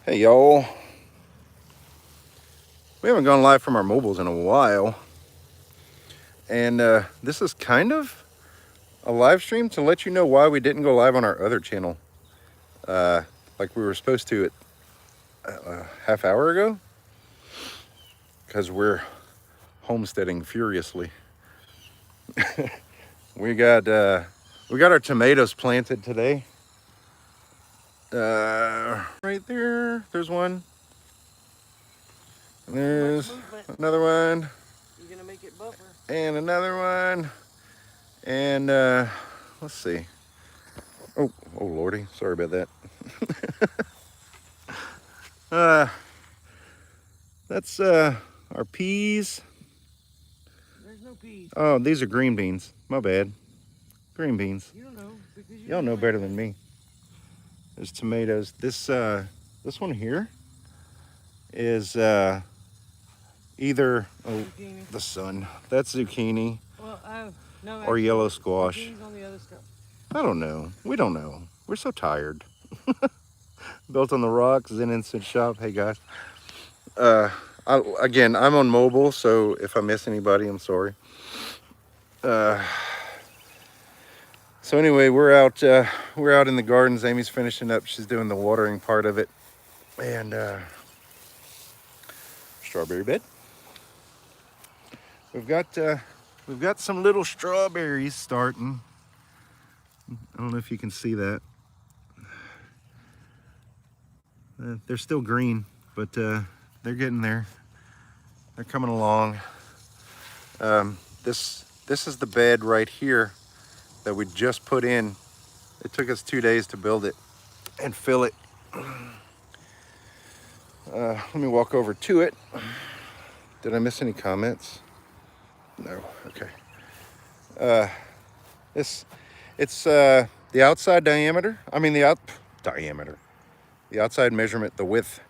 Hey y'all, we haven't gone live from our mobiles in a while, and this is kind of a live stream to let you know why we didn't go live on our other channel uh, like we were supposed to a half hour ago, because we're homesteading furiously. we got our tomatoes planted today. Right there, there's one. There's another one. You're gonna make it buffer. And another one. And let's see. Oh lordy, sorry about that. That's our peas. There's no peas. Oh, these are green beans. My bad. Green beans. You don't know because you Y'all know better than me. There's tomatoes. This one here is either zucchini. The sun. That's zucchini. Well, no. Or yellow squash. Zucchini's on the other stuff. I don't know. We don't know. We're so tired. Built on the rocks, Zen Instant Shop. Hey guys. Again, I'm on mobile, so if I miss anybody, I'm sorry. So anyway, we're out in the gardens. Amy's finishing up. She's doing the watering part of it, and strawberry bed. We've got some little strawberries starting. I don't know if you can see that. They're still green, but they're getting there. They're coming along. This is the bed right here that we just put in. It took us 2 days to build it and fill it. Let me walk over to it. Did I miss any comments? No. Okay. It's the outside diameter. I mean the diameter. The outside measurement, the width.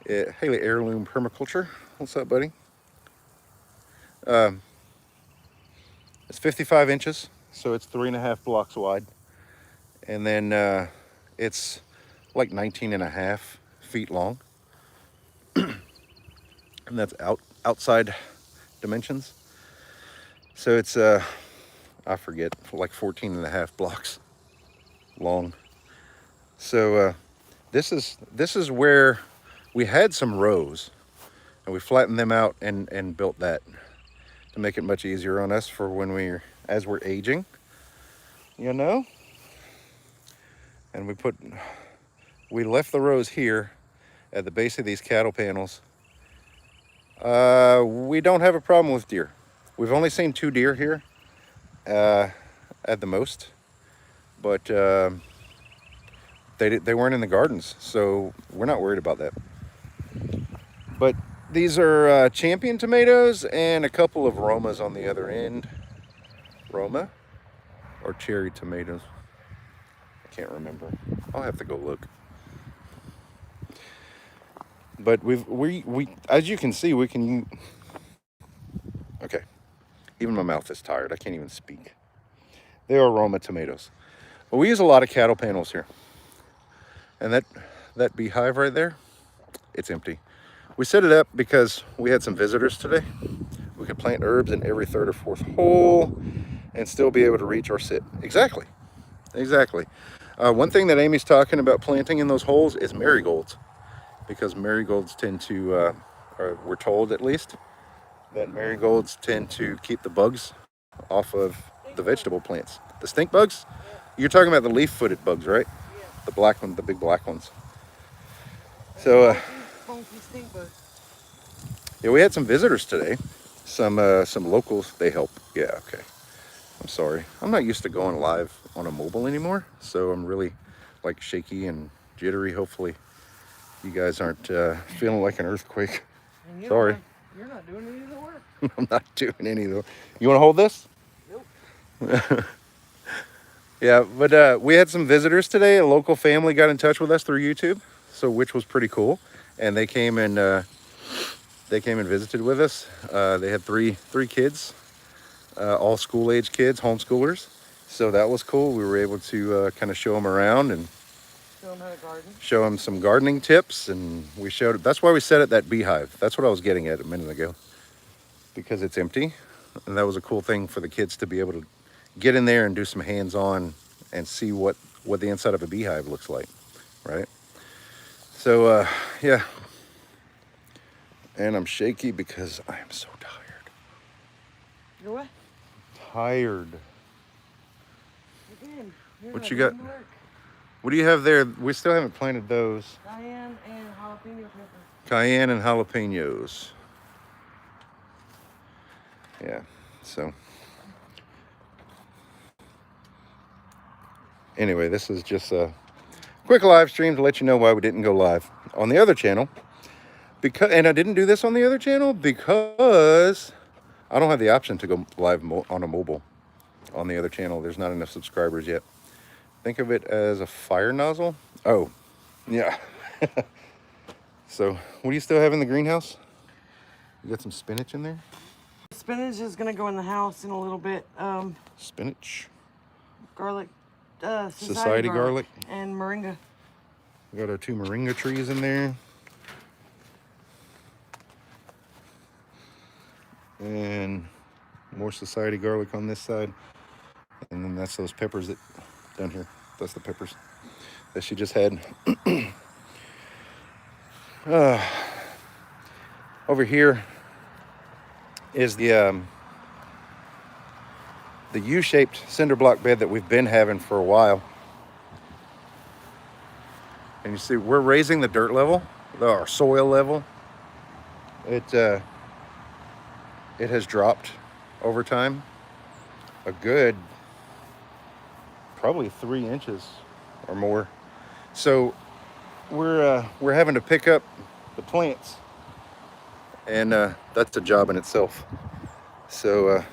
Haley Heirloom Permaculture. What's up, buddy? It's 55 inches, so it's 3.5 blocks wide. And then it's like 19.5 feet long. And that's outside dimensions. So it's, I forget, like 14.5 blocks long. So this is where we had some rows, and we flattened them out and built that to make it much easier on us for when as we're aging, you know. And we left the rows here at the base of these cattle panels. We don't have a problem with deer. We've only seen 2 deer here at the most, but they weren't in the gardens, so we're not worried about that. But these are champion tomatoes and a couple of Romas on the other end. Roma or cherry tomatoes? I can't remember. I'll have to go look. But we as you can see, we can. Okay, even my mouth is tired. I can't even speak. They are Roma tomatoes. But we use a lot of cattle panels here, and that beehive right there, it's empty. We set it up because we had some visitors today. We could plant herbs in every 3rd or 4th hole and still be able to reach or sit. Exactly. One thing that Amy's talking about planting in those holes is marigolds, because marigolds tend to, or we're told at least, that marigolds tend to keep the bugs off of the vegetable plants. The stink bugs? You're talking about the leaf-footed bugs, right? The black ones, the big black ones. So, yeah, we had some visitors today. Some locals. They help. Yeah, okay. I'm sorry. I'm not used to going live on a mobile anymore, so I'm really like shaky and jittery. Hopefully, you guys aren't feeling like an earthquake. Sorry. You're not doing any of the work. I'm not doing any of the. You want to hold this? Nope. Yeah, but we had some visitors today. A local family got in touch with us through YouTube, so which was pretty cool, and they came and visited with us. They had three kids, all school-age kids, homeschoolers. So that was cool. We were able to kind of show them around, and Show them how to garden. show them some gardening tips, and we showed. That's why we set it that beehive. That's what I was getting at a minute ago, because it's empty, and that was a cool thing for the kids to be able to get in there and do some hands-on and see what the inside of a beehive looks like, right? So yeah, and I'm shaky because I am so tired. You're what? Tired. Again, you're What not you got? doing the work. What do you have there? We still haven't planted those. Cayenne and jalapeno pepper. Cayenne and jalapenos. Yeah, so. Anyway, this is just a quick live stream to let you know why we didn't go live on the other channel. And I didn't do this on the other channel because I don't have the option to go live on a mobile on the other channel. There's not enough subscribers yet. Think of it as a fire nozzle. Oh, yeah. So, what do you still have in the greenhouse? You got some spinach in there? Spinach is gonna go in the house in a little bit. Spinach. Garlic, Society garlic. and moringa. We got our 2 moringa trees in there. And more society garlic on this side. And then that's those peppers that down here. That's the peppers that she just had. Over here is the U-shaped cinder block bed that we've been having for a while. And you see, we're raising the dirt level, our soil level. It has dropped over time a good probably 3 inches or more. So we're having to pick up the plants, and that's a job in itself. So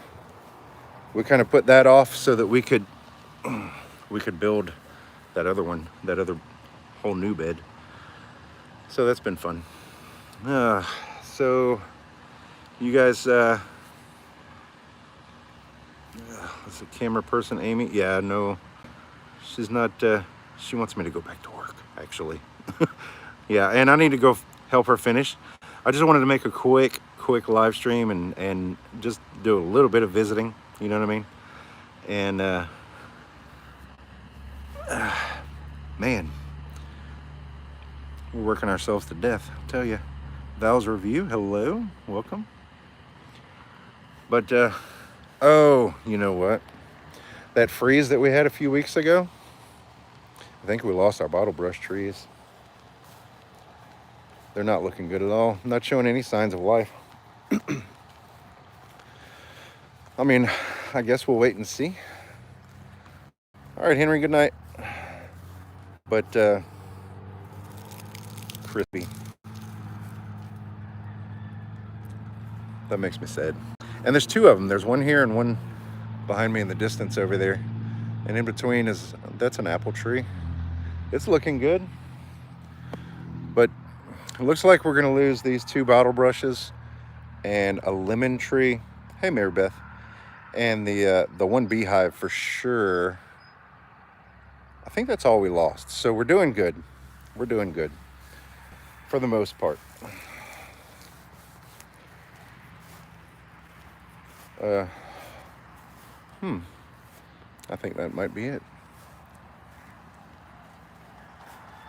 we kind of put that off so that we could build that other one, that other whole new bed. So that's been fun. So you guys, that's a camera person, Amy. Yeah, no, she's not. She wants me to go back to work, actually. Yeah, and I need to go help her finish. I just wanted to make a quick live stream and just do a little bit of visiting. You know what I mean? And man, we're working ourselves to death, I'll tell you. Val's Review, hello, welcome. But oh, you know what? That freeze that we had a few weeks ago, I think we lost our bottle brush trees. They're not looking good at all. Not showing any signs of life. I mean, I guess we'll wait and see. All right, Henry, good night. But crispy. That makes me sad. And there's 2 of them. There's one here and one behind me in the distance over there. And in between that's an apple tree. It's looking good. But it looks like we're gonna lose these 2 bottle brushes and a lemon tree. Hey, Mary Beth. And the 1 beehive for sure. I think that's all we lost. So we're doing good. We're doing good for the most part. I think that might be it.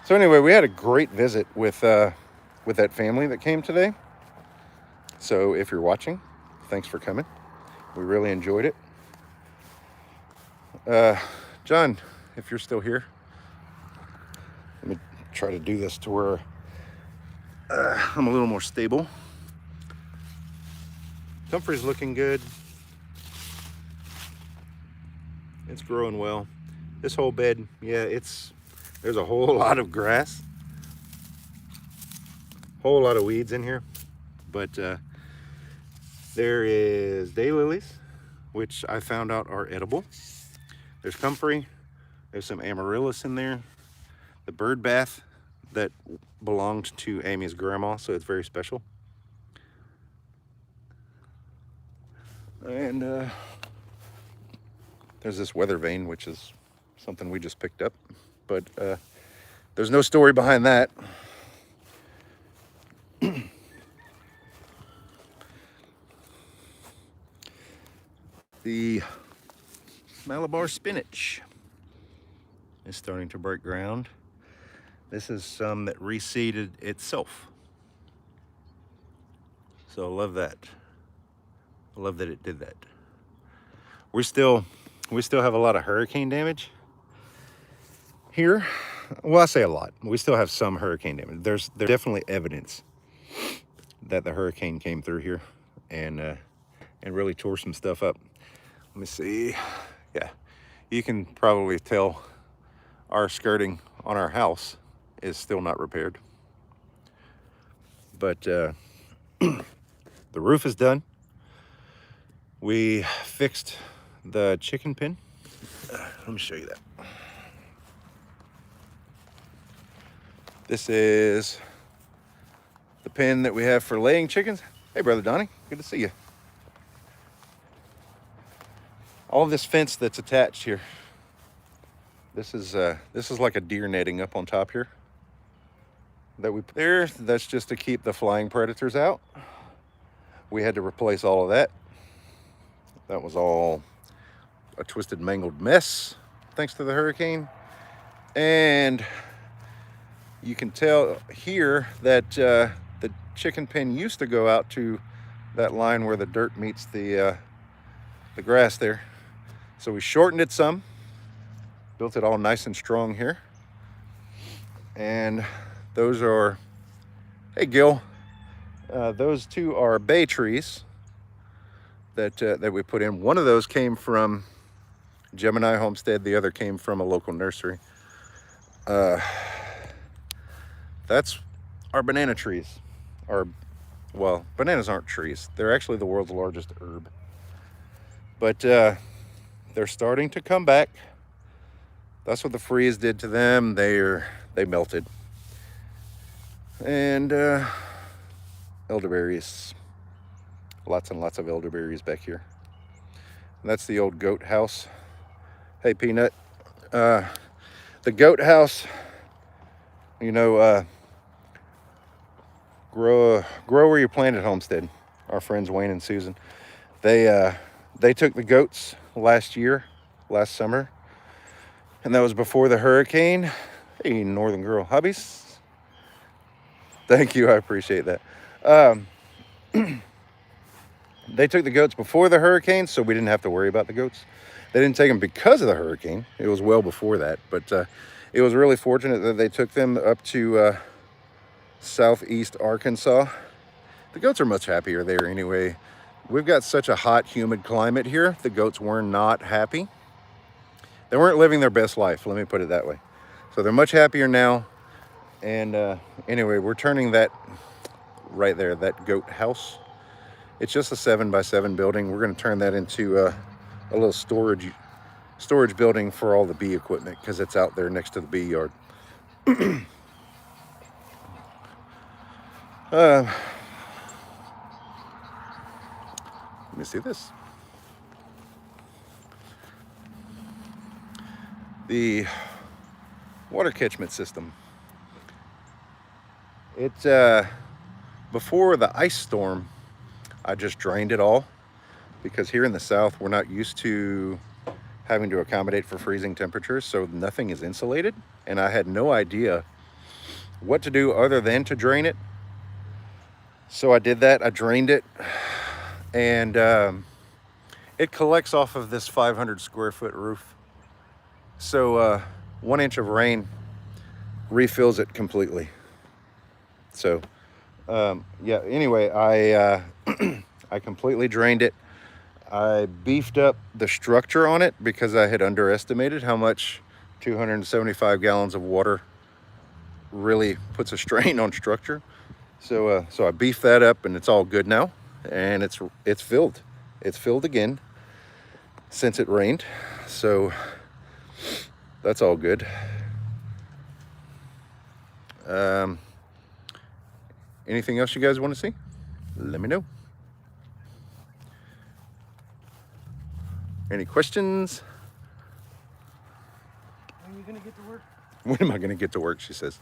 So anyway, we had a great visit with that family that came today. So if you're watching, thanks for coming. We really enjoyed it. John, if you're still here, let me try to do this to where I'm a little more stable. Comfrey's looking good. It's growing well. This whole bed, yeah, there's a whole lot of grass, whole lot of weeds in here, but there is daylilies, which I found out are edible. There's comfrey. There's some amaryllis in there. The bird bath that belonged to Amy's grandma, so it's very special. And there's this weather vane, which is something we just picked up. But there's no story behind that. The Malabar spinach is starting to break ground. This is some that reseeded itself. So I love that. I love that it did that. We still have a lot of hurricane damage here. Well, I say a lot. We still have some hurricane damage. There's definitely evidence that the hurricane came through here and really tore some stuff up. Let me see. Yeah, you can probably tell our skirting on our house is still not repaired. But the roof is done. We fixed the chicken pen. Let me show you that. This is the pen that we have for laying chickens. Hey, Brother Donnie, good to see you. All this fence that's attached here. This is like a deer netting up on top here that we put there. That's just to keep the flying predators out. We had to replace all of that. That was all a twisted, mangled mess thanks to the hurricane. And you can tell here that the chicken pen used to go out to that line where the dirt meets the grass there. So we shortened it some, built it all nice and strong here. And those are, hey Gil, those two are bay trees that we put in. One of those came from Gemini Homestead, the other came from a local nursery. That's our banana trees. Well, bananas aren't trees. They're actually the world's largest herb. But they're starting to come back. That's what the freeze did to them. They melted. And elderberries. Lots and lots of elderberries back here. And that's the old goat house. Hey, Peanut. The goat house, you know, grow where you planted homestead. Our friends Wayne and Susan. They took the goats last summer, and that was before the hurricane. Hey, Northern Girl Hubbies. Thank you, I appreciate that. They took the goats before the hurricane, so we didn't have to worry about the goats. They didn't take them because of the hurricane. It was well before that, but it was really fortunate that they took them up to southeast Arkansas. The goats are much happier there anyway. We've got such a hot, humid climate here. The goats were not happy. They weren't living their best life, let me put it that way. So they're much happier now. And anyway, we're turning that right there, that goat house. It's just a 7x7 building. We're going to turn that into a little storage building for all the bee equipment because it's out there next to the bee yard. Let me see this. The water catchment system. It's before the ice storm, I just drained it all because here in the South, we're not used to having to accommodate for freezing temperatures, so nothing is insulated. And I had no idea what to do other than to drain it. So I did that, I drained it, and it collects off of this 500 square foot roof. So 1 inch of rain refills it completely. So yeah, anyway, I completely drained it. I beefed up the structure on it because I had underestimated how much 275 gallons of water really puts a strain on structure. So I beefed that up and it's all good now. And it's filled. It's filled again since it rained. So that's all good. Anything else you guys want to see? Let me know. Any questions? When are you gonna get to work? When am I going to get to work, she says.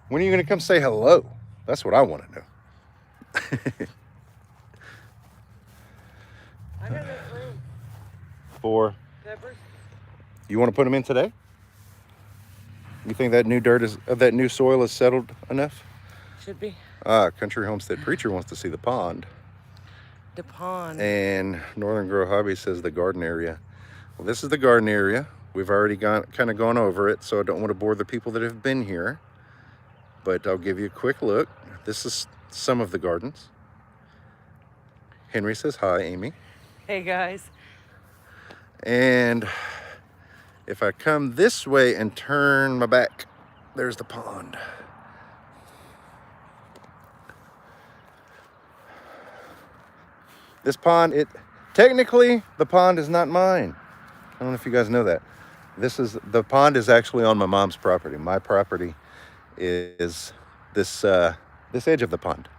When are you going to come say hello? That's what I want to know. I know there's room. For, Peppers? you want to put them in today? You think that new dirt that new soil is settled enough? Should be. Country Homestead Preacher wants to see the pond. The pond. And Northern Grow Hobby says the garden area. Well, this is the garden area. We've already kind of gone over it, so I don't want to bore the people that have been here. But I'll give you a quick look. This is some of the gardens. Henry says hi, Amy. Hey guys. And if I come this way and turn my back, there's the pond. This pond, technically the pond is not mine. I don't know if you guys know that. The pond is actually on my mom's property. My property is this edge of the pond.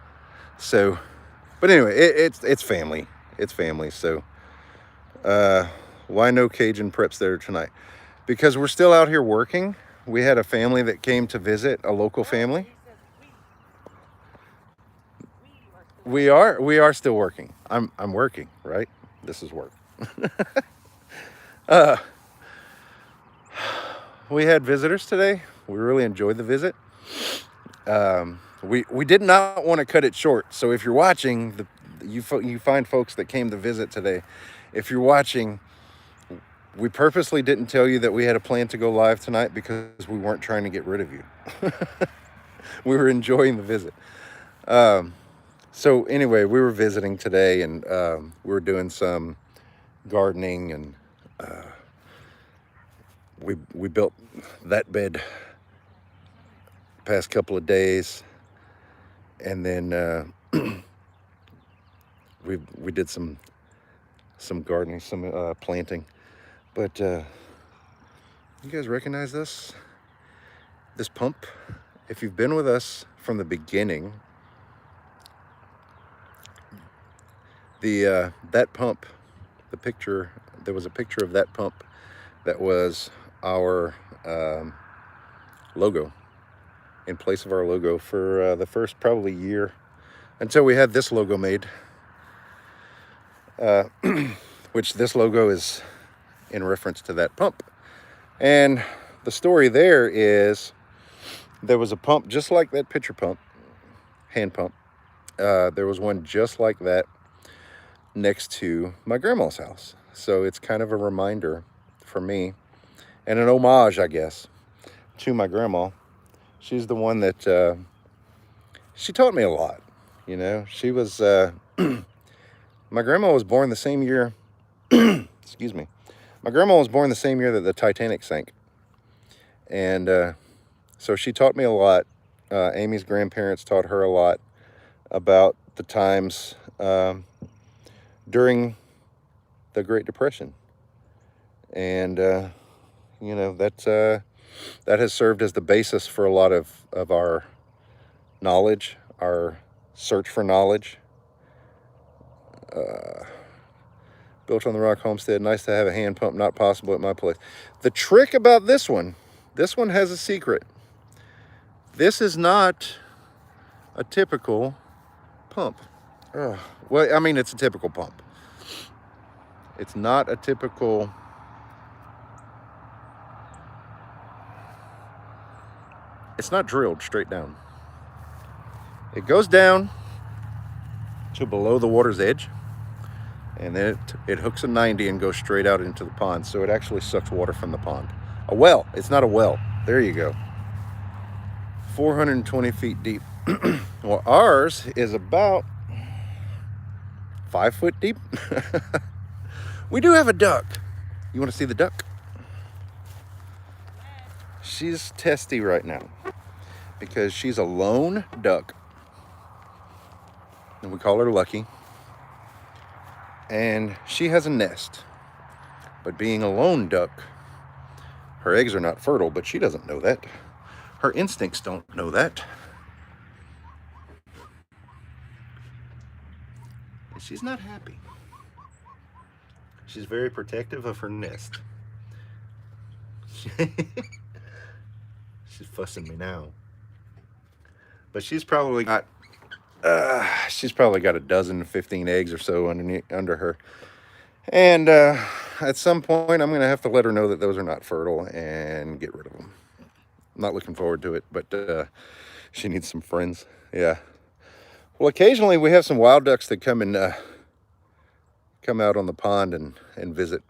So, but anyway, it's family. It's family. So, why no Cajun preps there tonight? Because we're still out here working. We had a family that came to visit, a local family. We are still working. I'm working, right? This is work. We had visitors today. We really enjoyed the visit. We did not want to cut it short. So if you're watching, you find folks that came to visit today. If you're watching, we purposely didn't tell you that we had a plan to go live tonight because we weren't trying to get rid of you. We were enjoying the visit. So anyway, we were visiting today, and we were doing some gardening, and we built that bed past couple of days, and then we did some gardening, some planting. But you guys recognize this pump? If you've been with us from the beginning, that pump, there was a picture of that pump that was our logo, in place of our logo for the first probably year, until we had this logo made, which this logo is in reference to that pump. And the story there is, there was a pump just like that picture pump, hand pump. There was one just like that next to my grandma's house. So it's kind of a reminder for me, and an homage, I guess, to my grandma. She's the one that she taught me a lot. You know, she was my grandma was born the same year. Excuse me. My grandma was born the same year that the Titanic sank, and so she taught me a lot. Amy's grandparents taught her a lot about the times during the Great Depression, and you know, that has served as the basis for a lot of our knowledge, our search for knowledge. Built on the Rock Homestead. Nice to have a hand pump. Not possible at my place. The trick about this one has a secret. This is not a typical pump. Well, I mean, it's a typical pump. It's not a typical... It's not drilled straight down. It goes down to below the water's edge, and then it hooks a 90 and goes straight out into the pond. So it actually sucks water from the pond. A well. It's not a well. There you go. 420 feet deep. Well, ours is about 5 foot deep. We do have a duck. You want to see the duck? She's testy right now because she's a lone duck, and we call her Lucky. And she has a nest, but being a lone duck, her eggs are not fertile, but she doesn't know that. Her instincts don't know that. And she's not happy. She's very protective of her nest. She's fussing me now. But she's probably got a dozen, 15 eggs or so under her. And at some point, I'm going to have to let her know that those are not fertile and get rid of them. I'm not looking forward to it, but she needs some friends. Yeah. Well, occasionally we have some wild ducks that come out on the pond and visit.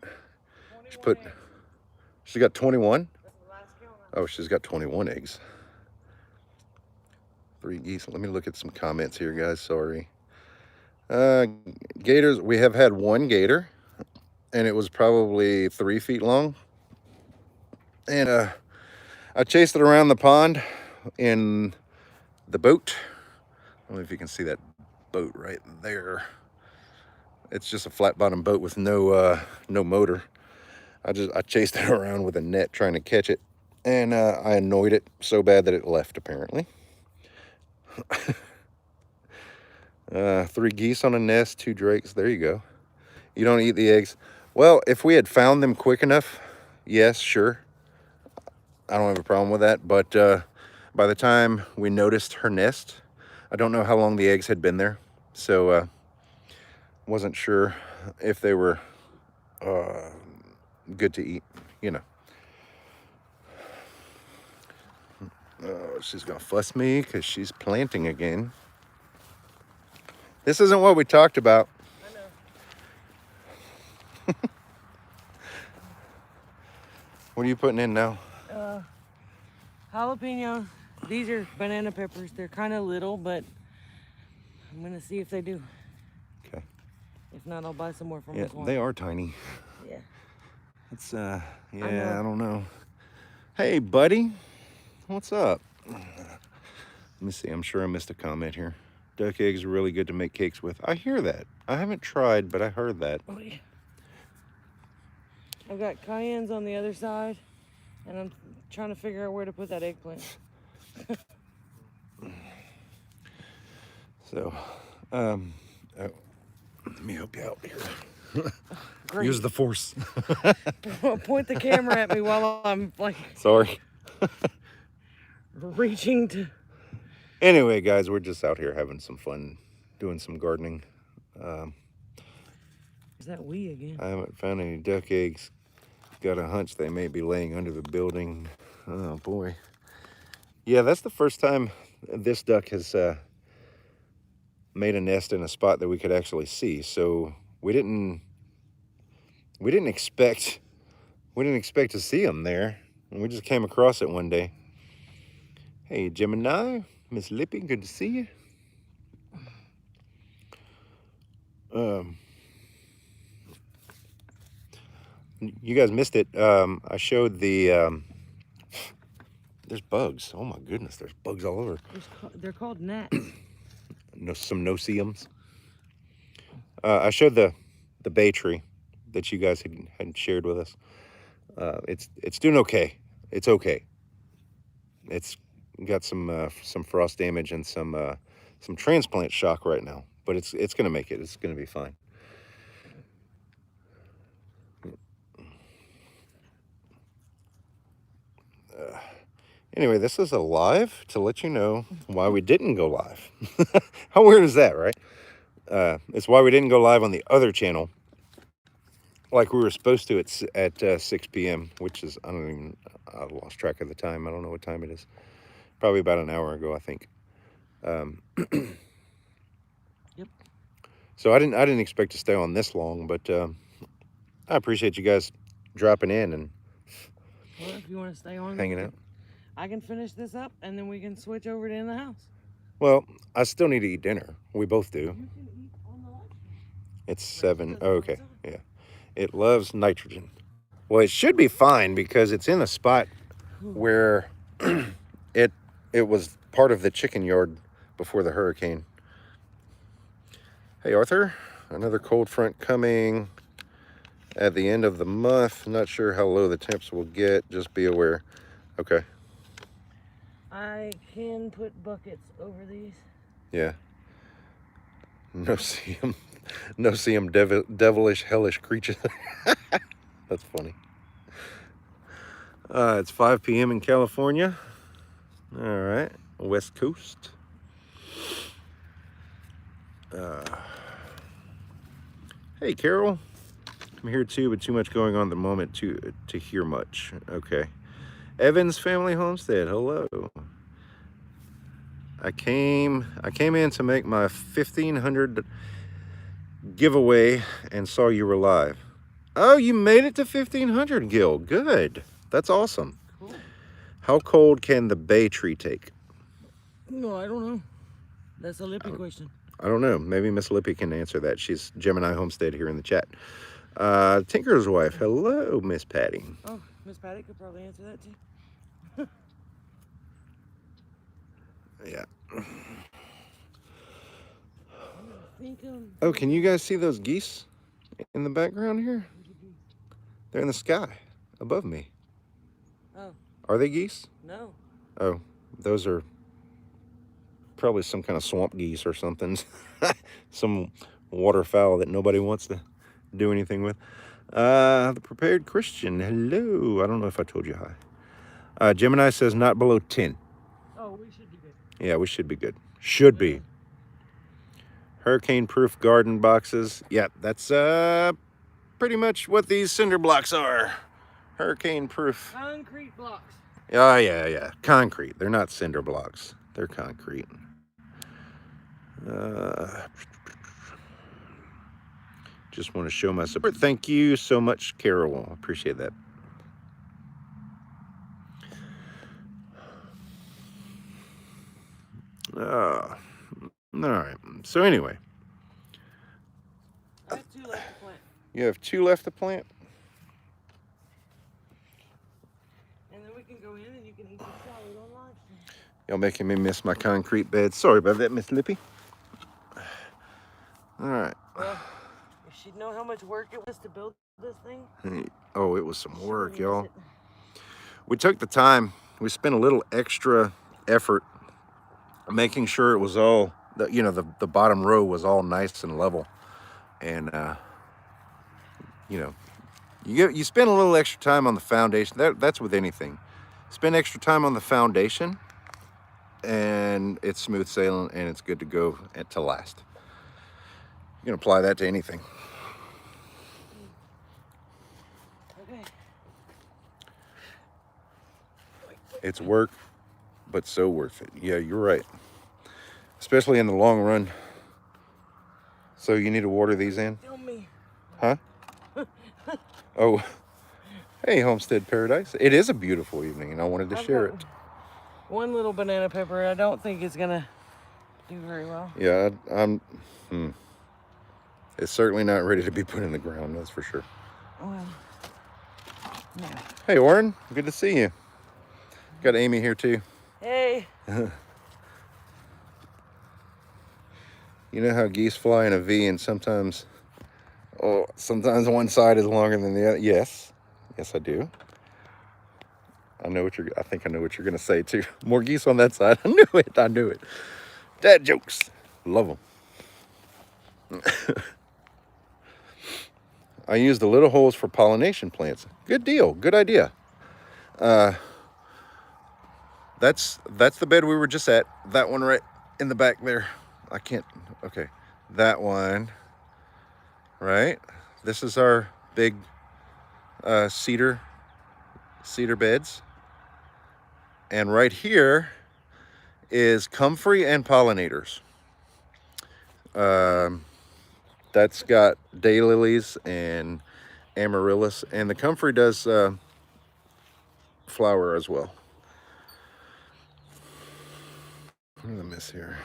She's got 21. Oh, she's got 21 eggs. 3 geese. Let me look at some comments here, guys. Sorry. Gators. We have had one gator, and it was probably 3 feet long. And I chased it around the pond in the boat. I don't know if you can see that boat right there. It's just a flat bottom boat with no motor. I chased it around with a net trying to catch it, and I annoyed it so bad that it left, apparently. 3 geese on a nest, 2 drakes. There you go. You don't eat the eggs. Well, if we had found them quick enough, yes, sure. I don't have a problem with that. But by the time we noticed her nest, I don't know how long the eggs had been there. So wasn't sure if they were good to eat, you know. She's gonna fuss me because she's planting again. This isn't what we talked about. I know. What are you putting in now? Jalapenos. These are banana peppers. They're kind of little, but I'm gonna see if they do. Okay. If not, I'll buy some more from Yeah, this one. they are tiny. Yeah. It's I don't know. Hey, buddy. What's up? Let me see. I'm sure I missed a comment here. Duck eggs are really good to make cakes with. I hear that. I haven't tried, but I heard that. Oh, yeah. I've got cayennes on the other side, and I'm trying to figure out where to put that eggplant. So, let me help you out here. Great. Use the force. Point the camera at me while I'm like Sorry. reaching to. Anyway, guys, we're just out here having some fun, doing some gardening. Is that we again? I haven't found any duck eggs. Got a hunch they may be laying under the building. Oh boy. Yeah, that's the first time this duck has made a nest in a spot that we could actually see. So we didn't expect to see them there, and we just came across it one day. Hey, Gemini, Miss Lippy, good to see you. You guys missed it. I showed the. There's bugs. Oh my goodness, there's bugs all over. They're called gnats. Some no-see-ums. I showed the bay tree that you guys had shared with us. It's doing okay. It's okay. It's got some frost damage and some transplant shock right now, but it's gonna make it. It's gonna be fine. Anyway, this is a live to let you know why we didn't go live. How weird is that, right? It's why we didn't go live on the other channel like we were supposed to at 6 p.m., which is, I lost track of the time. I don't know what time it is. Probably about an hour ago, I think. Yep. So I didn't expect to stay on this long, but I appreciate you guys dropping in and Well, if you want to stay on, hanging out. I can finish this up, and then we can switch over to in the house. Well, I still need to eat dinner. We both do. You can eat on the lunch. It's 7. Oh, okay, yeah. It loves nitrogen. Well, it should be fine because it's in a spot where it was part of the chicken yard before the hurricane. Hey, Arthur, another cold front coming at the end of the month. Not sure how low the temps will get. Just be aware. Okay. I can put buckets over these. Yeah. No see 'em devilish, hellish creatures. That's funny. It's 5 p.m. in California. All right, West Coast. Hey, Carol. I'm here too, but too much going on at the moment to hear much. Okay. Evans Family Homestead. Hello. I came in to make my 1,500 giveaway and saw you were live. Oh, you made it to 1,500, Gil. Good. That's awesome. Cool. How cold can the bay tree take? No, I don't know. That's a Lippy question. I don't know. Maybe Miss Lippy can answer that. She's Gemini Homestead here in the chat. Tinker's wife. Hello, Miss Patty. Oh, Miss Patty could probably answer that too. Yeah. Think, Oh, can you guys see those geese in the background here? They're in the sky above me. Oh. Are they geese? No. Oh, those are probably some kind of swamp geese or something. Some waterfowl that nobody wants to do anything with. The Prepared Christian. Hello. I don't know if I told you hi. Gemini says not below 10. Oh, we should be good. Yeah, we should be good. Should be. Hurricane-proof garden boxes. Yeah, that's pretty much what these cinder blocks are. Hurricane-proof. Concrete blocks. Oh, yeah. Concrete. They're not cinder blocks. They're concrete. Just want to show my support. Thank you so much, Carol. Appreciate that. All right. So anyway. I have 2 left to plant. You have 2 left to plant? And then we can go in and you can eat the salad on live stream. Y'all making me miss my concrete bed. Sorry about that, Miss Lippy. All right. Well, if she'd know how much work it was to build this thing. Oh, it was some work, y'all. We took the time. We spent a little extra effort making sure it was all, the bottom row was all nice and level. And, you spend a little extra time on the foundation. That's with anything. Spend extra time on the foundation, and it's smooth sailing, and it's good to go to last. You can apply that to anything. Okay. It's work, but so worth it. Yeah, you're right. Especially in the long run. So you need to water these in? Film me. Huh? Oh, hey, Homestead Paradise. It is a beautiful evening, and I wanted to share it. One little banana pepper. I don't think it's gonna do very well. Yeah, it's certainly not ready to be put in the ground, that's for sure. Well, no. Hey, Warren, good to see you. Got Amy here too. Hey. You know how geese fly in a V, and sometimes one side is longer than the other? Yes, I do. I think I know what you're gonna say too. More geese on that side. I knew it. Dad jokes. Love them. I use the little holes for pollination plants. Good deal. Good idea. That's the bed we were just at. That one right in the back there. Okay. That one. Right? This is our big cedar beds. And right here is comfrey and pollinators. That's got daylilies and amaryllis, and the comfrey does flower as well. What did I miss here?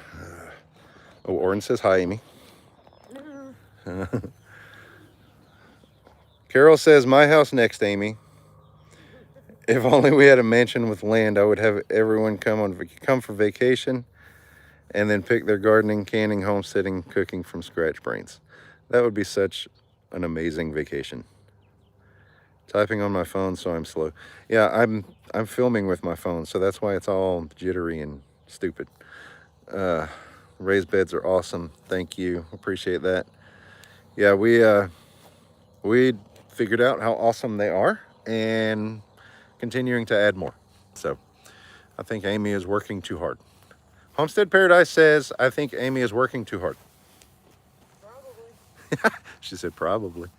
Oren says hi, Amy. Carol says, my house next, Amy. If only we had a mansion with land, I would have everyone come for vacation and then pick their gardening, canning, homesteading, cooking from scratch brains. That would be such an amazing vacation. Typing on my phone, so I'm slow. Yeah, I'm filming with my phone, so that's why it's all jittery and stupid. Raised beds are awesome. Thank you. Appreciate that. Yeah, we figured out how awesome they are and continuing to add more. So I think Amy is working too hard. Homestead Paradise says, I think Amy is working too hard. Probably. She said probably.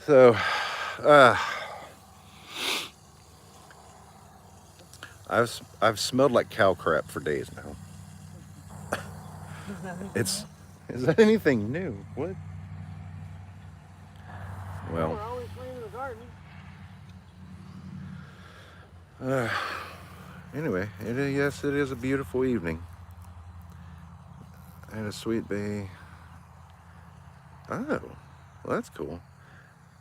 So, I've smelled like cow crap for days now. Is that anything new? What? Well, we're always playing in the garden. Anyway, yes, it is a beautiful evening. And a sweet bay. Oh, well, that's cool.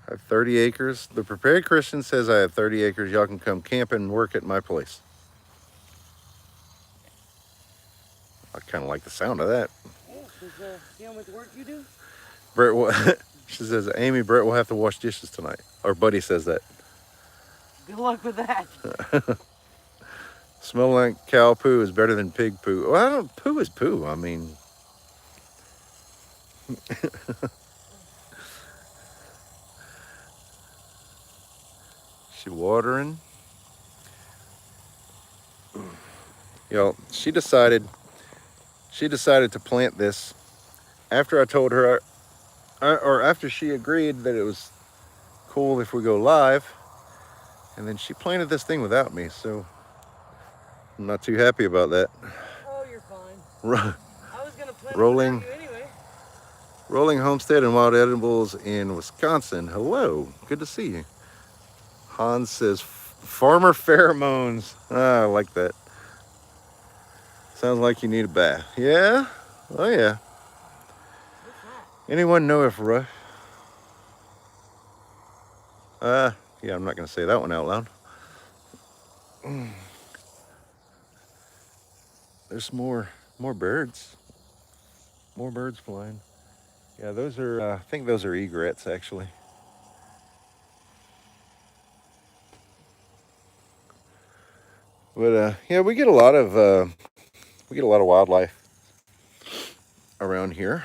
I have 30 acres. The Prepared Christian says I have 30 acres. Y'all can come camp and work at my place. I kind of like the sound of that. Yeah, see how much work you do? Brett, she says, Amy, Brett will have to wash dishes tonight. Our buddy says that. Good luck with that. Smell like cow poo is better than pig poo. Well, poo is poo. I mean, she watering. Y'all, she decided to plant this after I told her, or after she agreed that it was cool if we go live, and then she planted this thing without me, so I'm not too happy about that. Oh, you're fine. I was gonna plant Rolling. without you anyway. Rolling Homestead and Wild Edibles in Wisconsin. Hello, good to see you. Hans says, farmer pheromones. Ah, I like that. Sounds like you need a bath. Yeah? Oh, yeah. Anyone know if yeah, I'm not going to say that one out loud. There's more birds. More birds flying. Yeah, those are, I think those are egrets, actually. But, yeah, we get a lot of wildlife around here.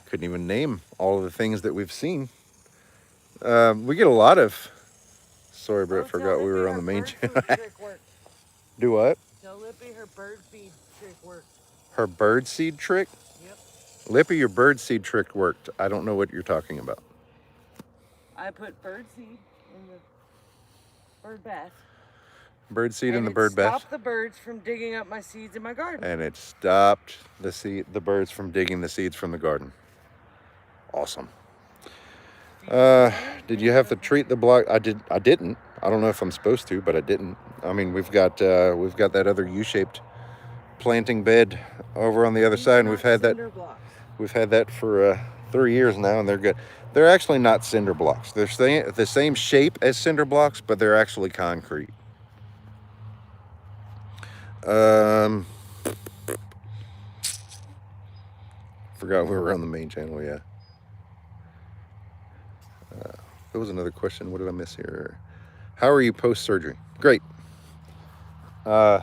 Couldn't even name all of the things that we've seen. We get a lot of. Sorry, Brett, forgot we were on the main channel. Do what? Tell Lippy her bird feed trick worked. Her bird seed trick? Yep. Lippy, your bird seed trick worked. I don't know what you're talking about. I put bird seed in the bird bath. Bird seed in the bird bath? Stopped the birds from digging up my seeds in my garden. And it stopped the birds from digging the seeds from the garden. Awesome. Did you have to treat the block? I didn't. I don't know if I'm supposed to, but I didn't. I mean, we've got that other U-shaped planting bed over on the other side, and we've had that for 3 years now, and they're good. They're actually not cinder blocks. They're the same shape as cinder blocks, but they're actually concrete. Forgot we were on the main channel. Yeah. There was another question. What did I miss here? How are you post-surgery? Great. I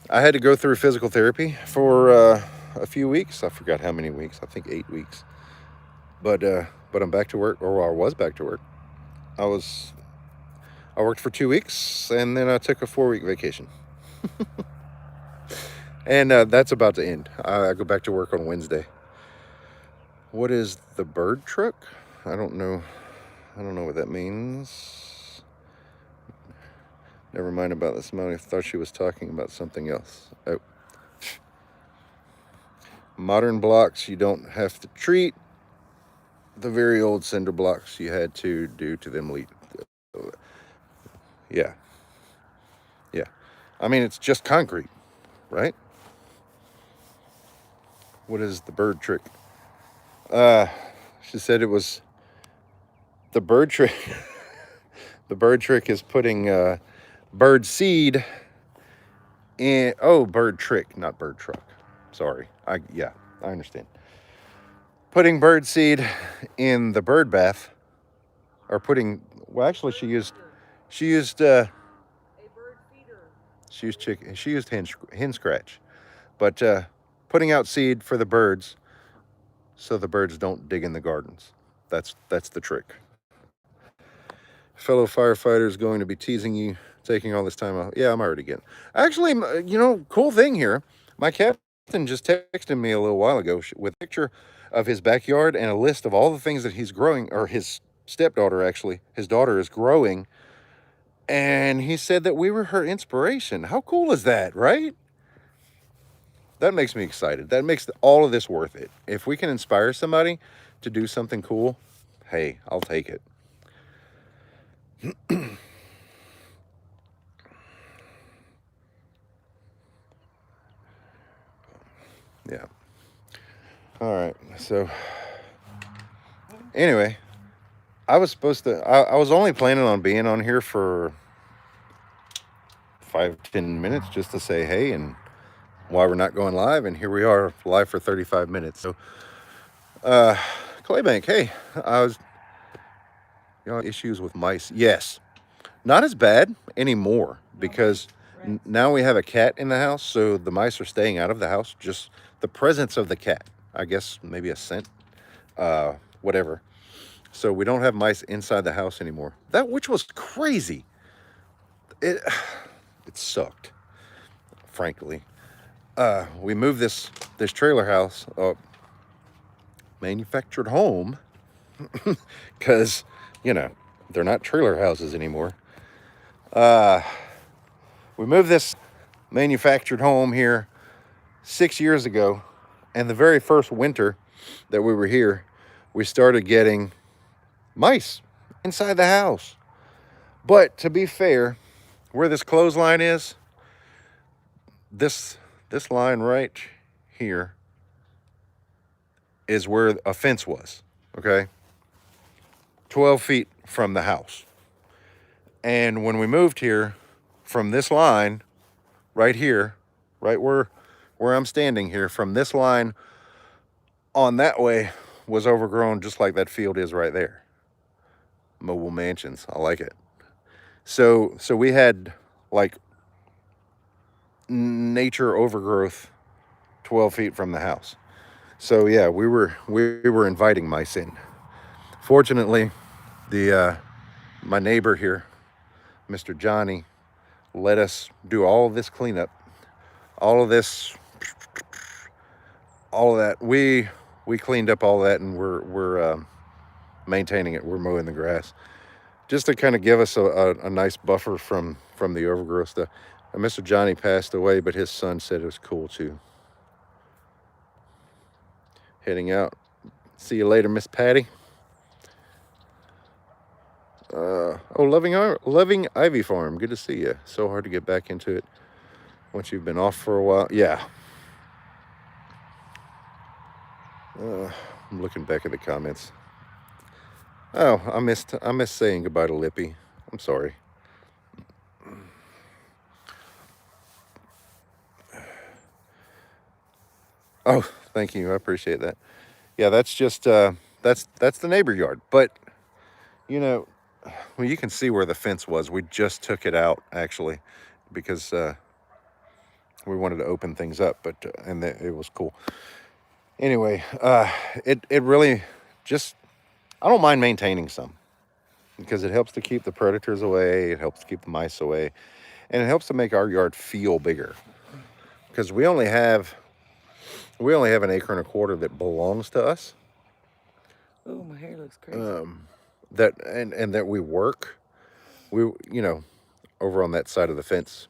had to go through physical therapy for a few weeks. I forgot how many weeks. I think 8 weeks. But I'm back to work, or I was back to work. I worked for 2 weeks, and then I took a 4-week vacation. And that's about to end. I go back to work on Wednesday. What is the bird truck? I don't know what that means. Never mind about this money. I thought she was talking about something else. Oh. Modern blocks you don't have to treat. The very old cinder blocks you had to do to them. Yeah. I mean, it's just concrete, right? What is the bird trick? She said it was the bird trick. The bird trick is putting bird seed in. Oh, bird trick, not bird truck. Sorry. I understand. Putting bird seed in the bird bath, or putting. Well, actually, she used. A bird feeder. She used chicken. She used hen scratch, but putting out seed for the birds, so the birds don't dig in the gardens. That's the trick. fellow firefighter is going to be teasing you, taking all this time off. Yeah, I'm already getting. Actually, you know, cool thing here. My captain just texted me a little while ago with a picture of his backyard and a list of all the things that he's growing, or his stepdaughter, actually, his daughter is growing. And he said that we were her inspiration. How cool is that, right? That makes me excited. That makes all of this worth it. If we can inspire somebody to do something cool, hey, I'll take it. Yeah. All right. So, anyway, I was supposed to, I was only planning on being on here for 5-10 minutes just to say hey and why we're not going live. And here we are live for 35 minutes. So, Claybank, hey, I was, you know, issues with mice. Yes. Not as bad anymore because now we have a cat in the house. So the mice are staying out of the house. Just the presence of the cat. I guess maybe a scent, whatever. So we don't have mice inside the house anymore. That, which was crazy. It sucked, frankly. We moved this trailer house, manufactured home, because, you know, they're not trailer houses anymore. We moved this manufactured home here 6 years ago, and the very first winter that we were here, we started getting mice inside the house. But to be fair, where this clothesline is, this line right here is where a fence was, okay? 12 feet from the house. And when we moved here, from this line right here, right where I'm standing here, from this line on that way was overgrown just like that field is right there. Mobile mansions, I like it. So we had like nature overgrowth 12 feet from the house. So yeah, we were inviting mice in. Fortunately, my neighbor here, Mr. Johnny, let us do all of this cleanup, all of that. We cleaned up all that, and we're maintaining it. We're mowing the grass, just to kind of give us a nice buffer from the overgrowth stuff. And Mr. Johnny passed away, but his son said it was cool too. Heading out. See you later, Miss Patty. Loving Ivy Farm. Good to see you. So hard to get back into it once you've been off for a while. Yeah. I'm looking back at the comments. Oh, I missed saying goodbye to Lippy. I'm sorry. Oh, thank you. I appreciate that. Yeah, that's just that's the neighbor yard. But you know, well, you can see where the fence was. We just took it out actually because we wanted to open things up, but it was cool. Anyway, it really just, I don't mind maintaining some because it helps to keep the predators away. It helps to keep the mice away, and it helps to make our yard feel bigger because we only have an acre and a quarter that belongs to us. Oh, my hair looks crazy. That we work, over on that side of the fence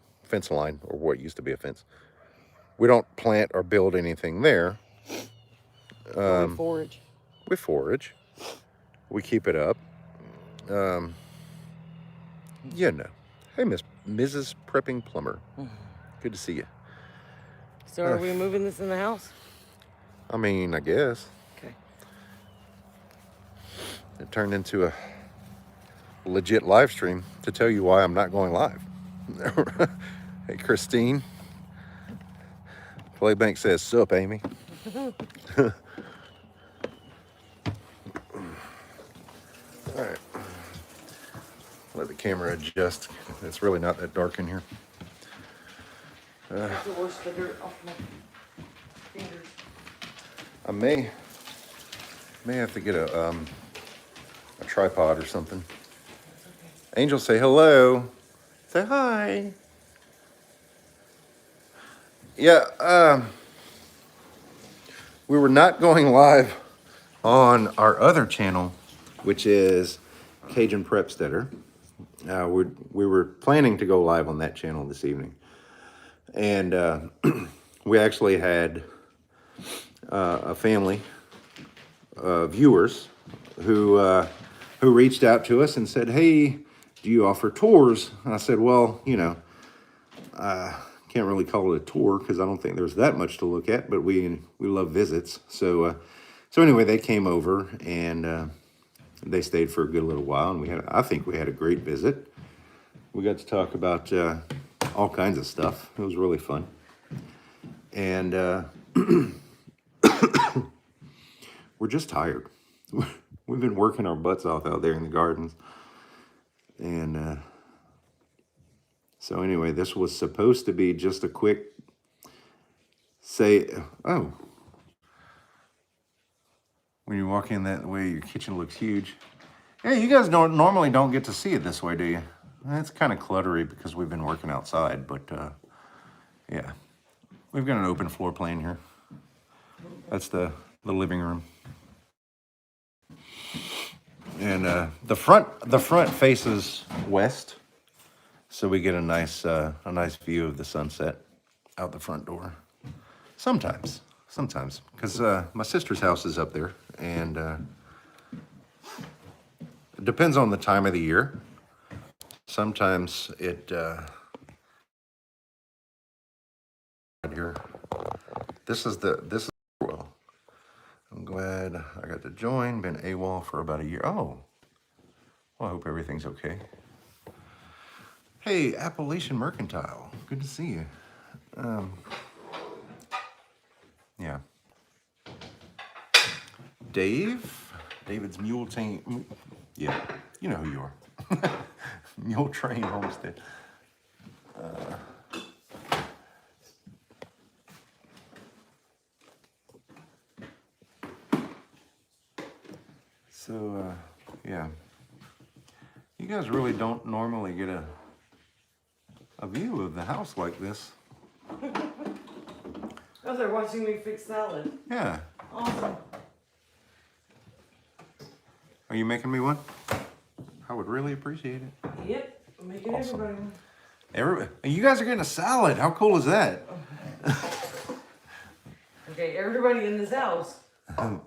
line, or what used to be a fence. We don't plant or build anything there. We forage. We forage. We keep it up. Hey, Mrs. Prepping Plumber. Good to see you. So are we moving this in the house? I mean, I guess. Okay. It turned into a legit live stream to tell you why I'm not going live. Hey, Christine. Claybank says, sup, Amy. All right. Let the camera adjust. It's really not that dark in here. That's the worst, the dirt off my fingers. I may have to get a tripod or something. Angel, say hello. Say hi. Yeah, we were not going live on our other channel, which is Cajun Prepsteader. We were planning to go live on that channel this evening. And we actually had a family viewers who reached out to us and said, "Hey, do you offer tours?" And I said, "Well, you know, can't really call it a tour because I don't think there's that much to look at, but we love visits." So anyway, they came over and they stayed for a good little while, and I think we had a great visit. We got to talk about all kinds of stuff. It was really fun, and we're just tired. We've been working our butts off out there in the gardens, and so anyway, this was supposed to be just a quick oh, when you walk in that way, your kitchen looks huge. Yeah, you guys normally don't get to see it this way, do you? It's kind of cluttery because we've been working outside, but yeah, we've got an open floor plan here. That's the living room, and the front faces west, so we get a nice view of the sunset out the front door. Sometimes, because my sister's house is up there, and it depends on the time of the year. Sometimes it here. This is well. I'm glad I got to join. Been AWOL for about a year. Oh, well, I hope everything's okay. Hey, Appalachian Mercantile. Good to see you. Yeah. David's Mule Train. Yeah, you know who you are. Mule Train Homestead. So, yeah. You guys really don't normally get a view of the house like this. Oh, they're watching me fix salad. Yeah. Awesome. Are you making me one? I would really appreciate it. Yep, I'm making Awesome. everybody one. You guys are getting a salad. How cool is that? Okay, everybody in this house. Um,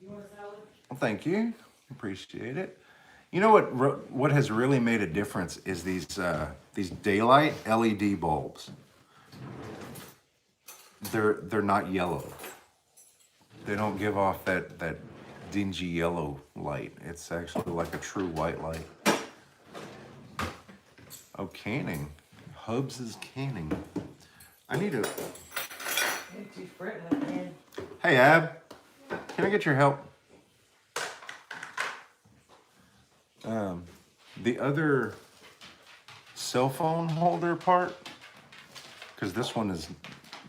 You want a salad? Well, thank you. Appreciate it. You know what has really made a difference is these daylight LED bulbs. They're not yellow. They don't give off that dingy yellow light. It's actually like a true white light. Oh, canning. Hubs is canning. I need to. Hey, Ab. Can I get your help? The other cell phone holder part, because this one is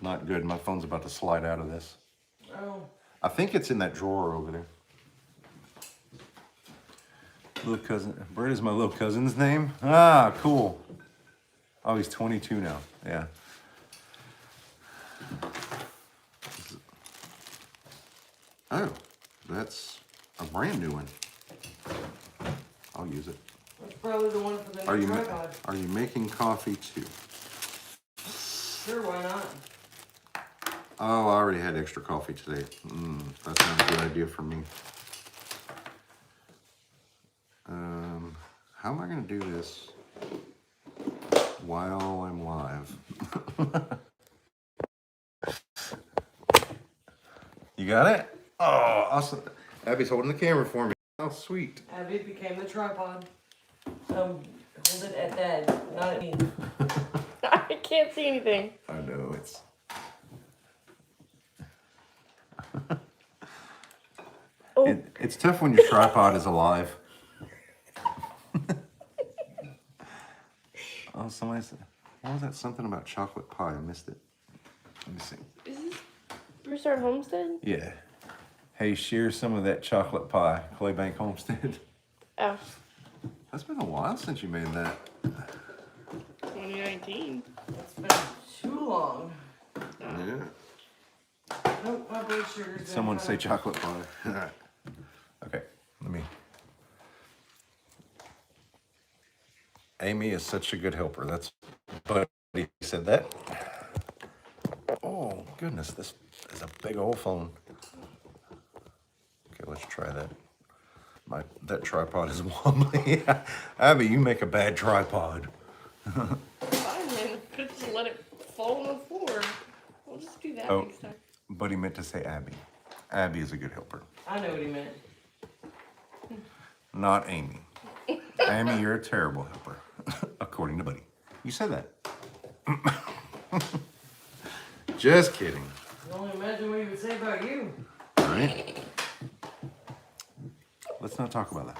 not good. My phone's about to slide out of this. Oh. I think it's in that drawer over there. Little cousin. Brett is my little cousin's name. Ah, cool. Oh, he's 22 now. Yeah. Oh, that's a brand new one. I'll use it. That's probably the one for the new tripod. Are you making coffee too? Sure, why not? Oh, I already had extra coffee today. That's not a good idea for me. How am I going to do this while I'm live? You got it? Oh, awesome. Abby's holding the camera for me. Oh, sweet. Abby became the tripod. Hold it at that, not at me. I can't see anything. I know, it's... Oh. It's tough when your tripod is alive. Oh, somebody said, what was that something about chocolate pie? I missed it. Let me see. Is this Broussard Homestead? Yeah. Hey, share some of that chocolate pie, Claybank Homestead. Oh, That's been a while since you made that. 2019. It's been too long. Yeah. Nope, my blood sugar's Someone say chocolate pie. Okay, let me. Amy is such a good helper. That's Buddy said that. Oh goodness, this is a big old phone. Okay, let's try that. That tripod is wobbly. Abby, you make a bad tripod. Fine, man. Could just let it fall on the floor. We'll just do that Oh. next time. Buddy meant to say Abby. Abby is a good helper, I know what he meant. not Amy. Amy, you're a terrible helper, according to Buddy. You said that. Just kidding. You can only imagine what he would say about you. Right? Let's not talk about that.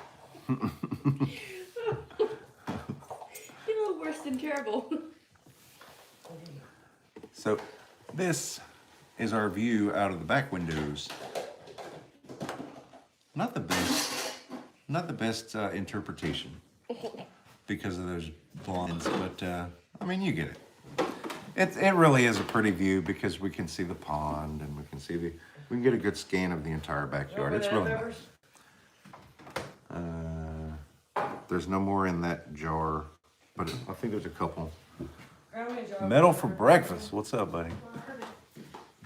You're a little worse than terrible. So, this is our view out of the back windows. Not the best interpretation because of those blinds, but I mean, you get it. It really is a pretty view because we can see the pond and we can get a good scan of the entire backyard. It's really nice. There's no more in that jar, but I think there's a couple. Metal for breakfast. What's up, buddy?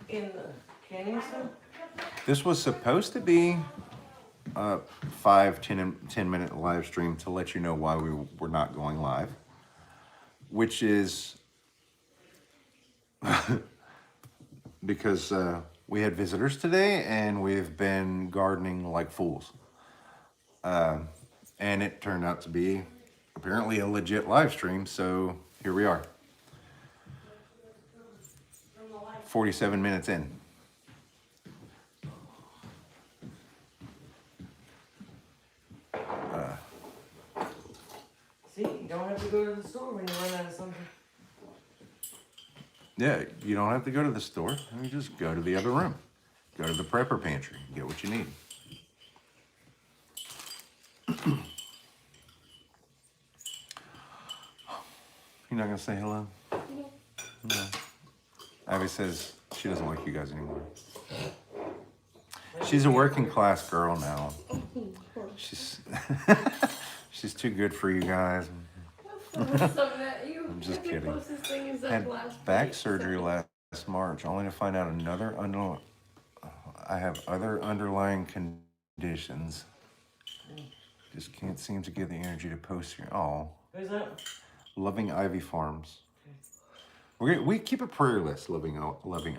In the canning stuff? This was supposed to be a 5-10 minute live stream to let you know why we were not going live, which is because we had visitors today and we've been gardening like fools. And it turned out to be apparently a legit live stream, so here we are. 47 minutes in. See, you don't have to go to the store when you run out of something. Yeah, you don't have to go to the store. You just go to the other room. Go to the prepper pantry. Get what you need. You're not gonna say hello? No. Abby says she doesn't like you guys anymore. She's a working class girl now. She's she's too good for you guys. I'm just kidding. Had back surgery last March, only to find out I have other underlying conditions. Just can't seem to get the energy to post here. Oh. Who's that? Loving Ivy Farms. We keep a prayer list, Loving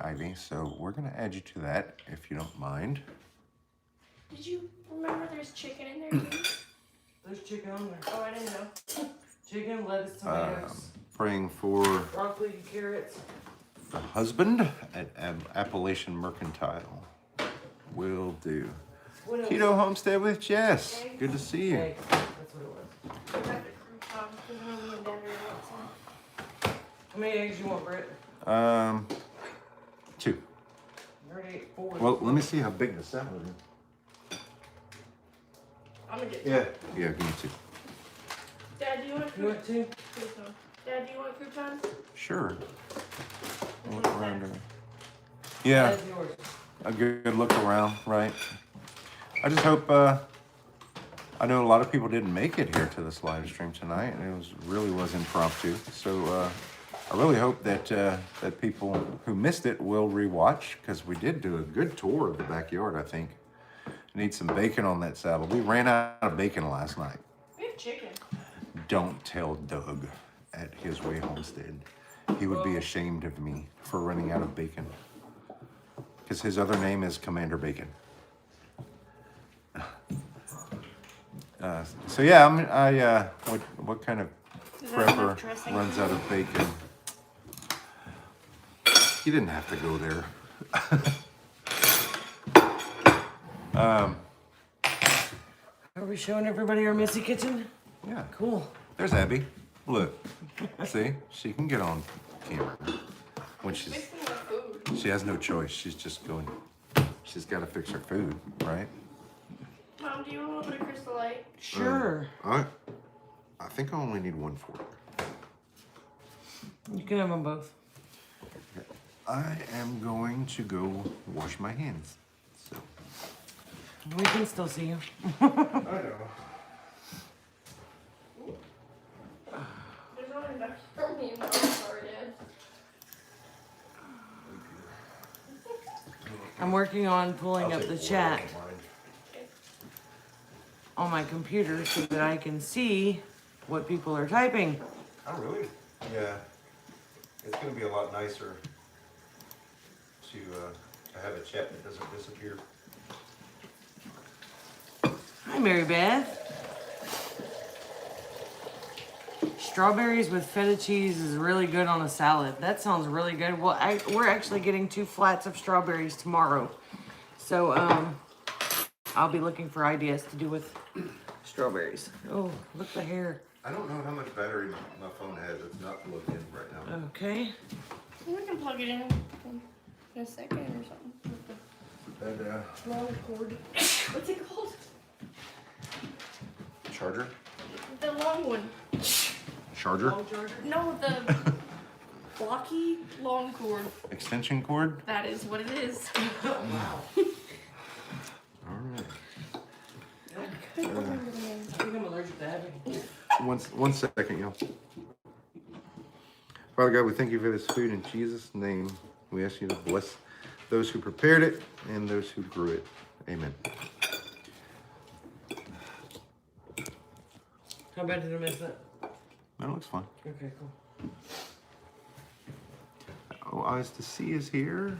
Ivy, so we're gonna add you to that if you don't mind. Did you remember there's chicken in there too? There's chicken on there. Oh, I didn't know. Chicken, lettuce, tomatoes, Praying for broccoli, carrots. the husband at Appalachian Mercantile. Will do. What else? Keto Homestead with Jess. Good to see you. Egg. That's what it was. I got the croutons because I don't want to want some. How many eggs you want, Britt? 2. You already ate 4. Well, let me see how big the salad is. I'm gonna get Yeah, give me 2. Dad, do you want You want 2? croutons? Dad, do you want croutons? Sure. Look around her. Yeah. That's yours. A good look around, right? I just hope, I know a lot of people didn't make it here to this live stream tonight, and it really was impromptu. So I really hope that that people who missed it will rewatch, because we did do a good tour of the backyard, I think. Need some bacon on that saddle. We ran out of bacon last night. We have chicken. Don't tell Doug at His Way Homestead. He would be ashamed of me for running out of bacon. Because his other name is Commander Bacon. So yeah, what kind of prepper runs out of bacon? You didn't have to go there. Are we showing everybody our messy kitchen? Yeah. Cool. There's Abby. Look. See? She can get on camera. When she has no choice. She's just going. She's got to fix her food, right? Mom, do you want a little bit of Crystal Light? Sure. I think I only need one fork. You can have them both. I am going to go wash my hands. So. We can still see you. I know. There's not enough for me. I'm sorry, Dad. I'm working on pulling up the chat on my computer so that I can see what people are typing. Oh, really? Yeah. It's going to be a lot nicer to have a chat that doesn't disappear. Hi, Mary Beth. Strawberries with feta cheese is really good on a salad. That sounds really good. Well, we're actually getting 2 flats of strawberries tomorrow. So, I'll be looking for ideas to do with strawberries. Oh, look at the hair. I don't know how much battery my phone has. It's not plugged in right now. Okay. We can plug it in a second or something. And, Long cord. What's it called? charger? The long one. Charger? No, the blocky long cord. Extension cord? That is what it is. Wow. All right. I couldn't remember the name. I think I'm allergic to having. One second, y'all. Father God, we thank you for this food in Jesus' name. We ask you to bless those who prepared it and those who grew it. Amen. How bad did I miss that? That looks fine. Okay, cool. Oh, Eyes to See is here.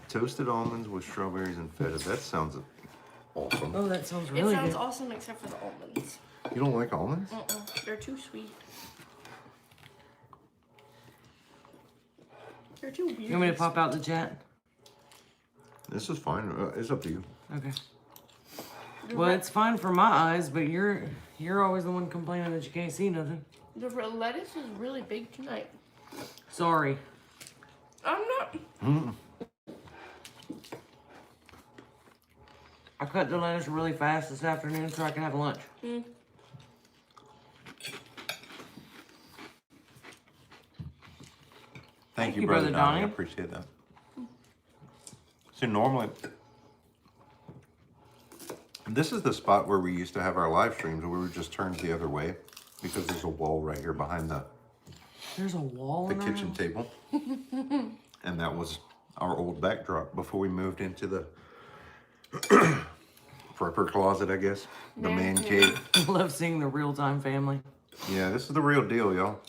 Toasted almonds with strawberries and feta. That sounds awesome. Oh, that sounds really It sounds good. awesome except for the almonds. You don't like almonds? They're too sweet. They're too weird. You want me to pop out the chat? This is fine. It's up to you. Okay. Well, it's fine for my eyes, but you're always the one complaining that you can't see nothing. The lettuce is really big tonight. Sorry. I'm not. I cut the lettuce really fast this afternoon so I can have lunch. Thank you, Brother Brother Donnie. I Donnie. appreciate that. So normally, this is the spot where we used to have our live streams where we were just turned the other way because there's a wall right here behind the There's a wall the in our kitchen house? table. And that was our old backdrop before we moved into the prepper closet, I guess. The man cave. I love seeing the real-time family. Yeah, this is the real deal, y'all.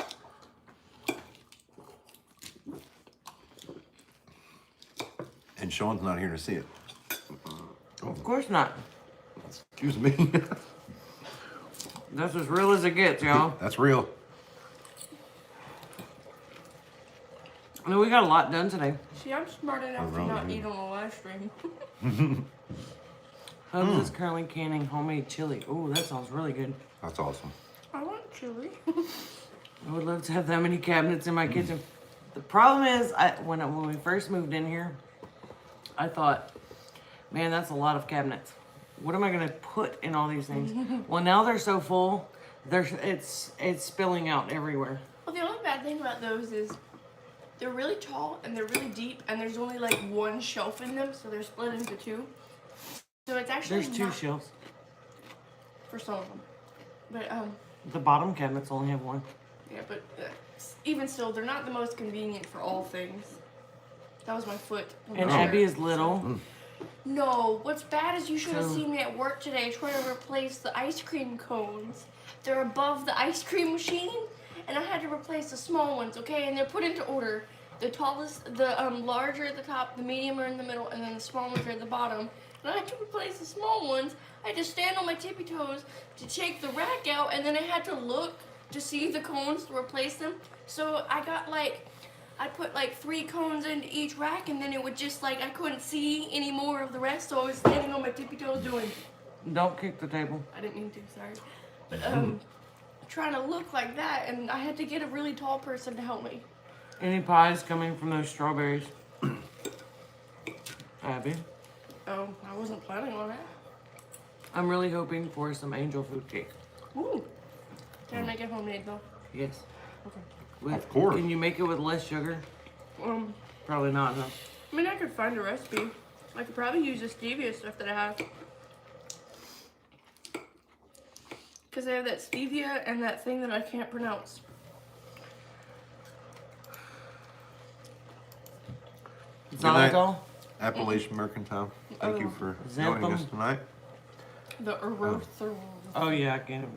And Sean's not here to see it. Of course not. Excuse me. That's as real as it gets, y'all. That's real. I mean, we got a lot done today. See, I'm smart enough to wrong not with eat on a live stream. Hubs is currently canning homemade chili. Oh, that sounds really good. That's awesome. I want chili. I would love to have that many cabinets in my kitchen. The problem is, when we first moved in here, I thought, man, that's a lot of cabinets. What am I gonna put in all these things? Well, now they're so full, it's spilling out everywhere. Well, the only bad thing about those is they're really tall and they're really deep, and there's only like one shelf in them, so they're split into two. So it's actually There's two not shelves. for some of them. But The bottom cabinets only have one. yeah, but even still, they're not the most convenient for all things. That was my foot. on the And chair. Abby is little. No, what's bad is you should have So- seen me at work today trying to replace the ice cream cones. They're above the ice cream machine, and I had to replace the small ones, okay? And they're put into order. The tallest, the larger at the top, the medium are in the middle, and then the small ones are at the bottom. And I had to replace the small ones. I had to stand on my tippy toes to take the rack out, and then I had to look to see the cones to replace them. So I put like 3 cones into each rack, and then it would just like, I couldn't see any more of the rest, so I was standing on my tippy toes doing, Don't kick the table. I didn't mean to, sorry. But trying to look like that, and I had to get a really tall person to help me. Any pies coming from those strawberries? Abby. Oh, I wasn't planning on it. I'm really hoping for some angel food cake. Ooh. Can I make it homemade though? Yes. Okay. With, Of course. Can you make it with less sugar? Probably not, huh? I mean, I could find a recipe. I could probably use the stevia stuff that I have. Because I have that stevia and that thing that I can't pronounce. night. Xylitol? Appalachian Mercantile. Thank you for Xanthan. joining us tonight. The erythritol. Oh, yeah, I can't.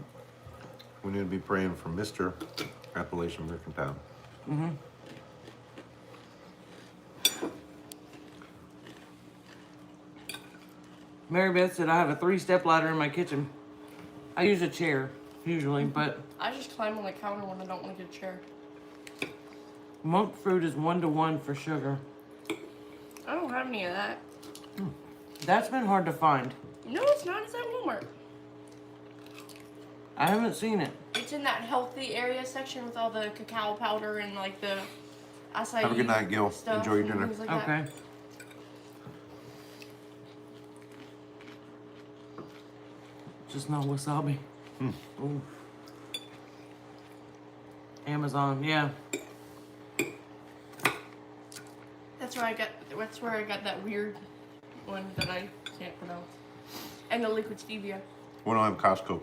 We need to be praying for Mr. Appalachian Mercantile. Mm-hmm. Mary Beth said I have a 3-step ladder in my kitchen. I use a chair, usually, but I just climb on the counter when I don't want to get a chair. monk fruit is 1-to-1 for sugar. I don't have any of that. That's been hard to find. No, it's not. It's at Walmart. I haven't seen it. It's in that healthy area section with all the cacao powder and like the acai. Have a good night, Gil. Stuff Enjoy your and dinner. things like that. Okay. Just no wasabi. Ooh. Amazon, yeah. That's where I got. That's where I got that weird one that I can't pronounce. And the liquid stevia. We don't have Costco.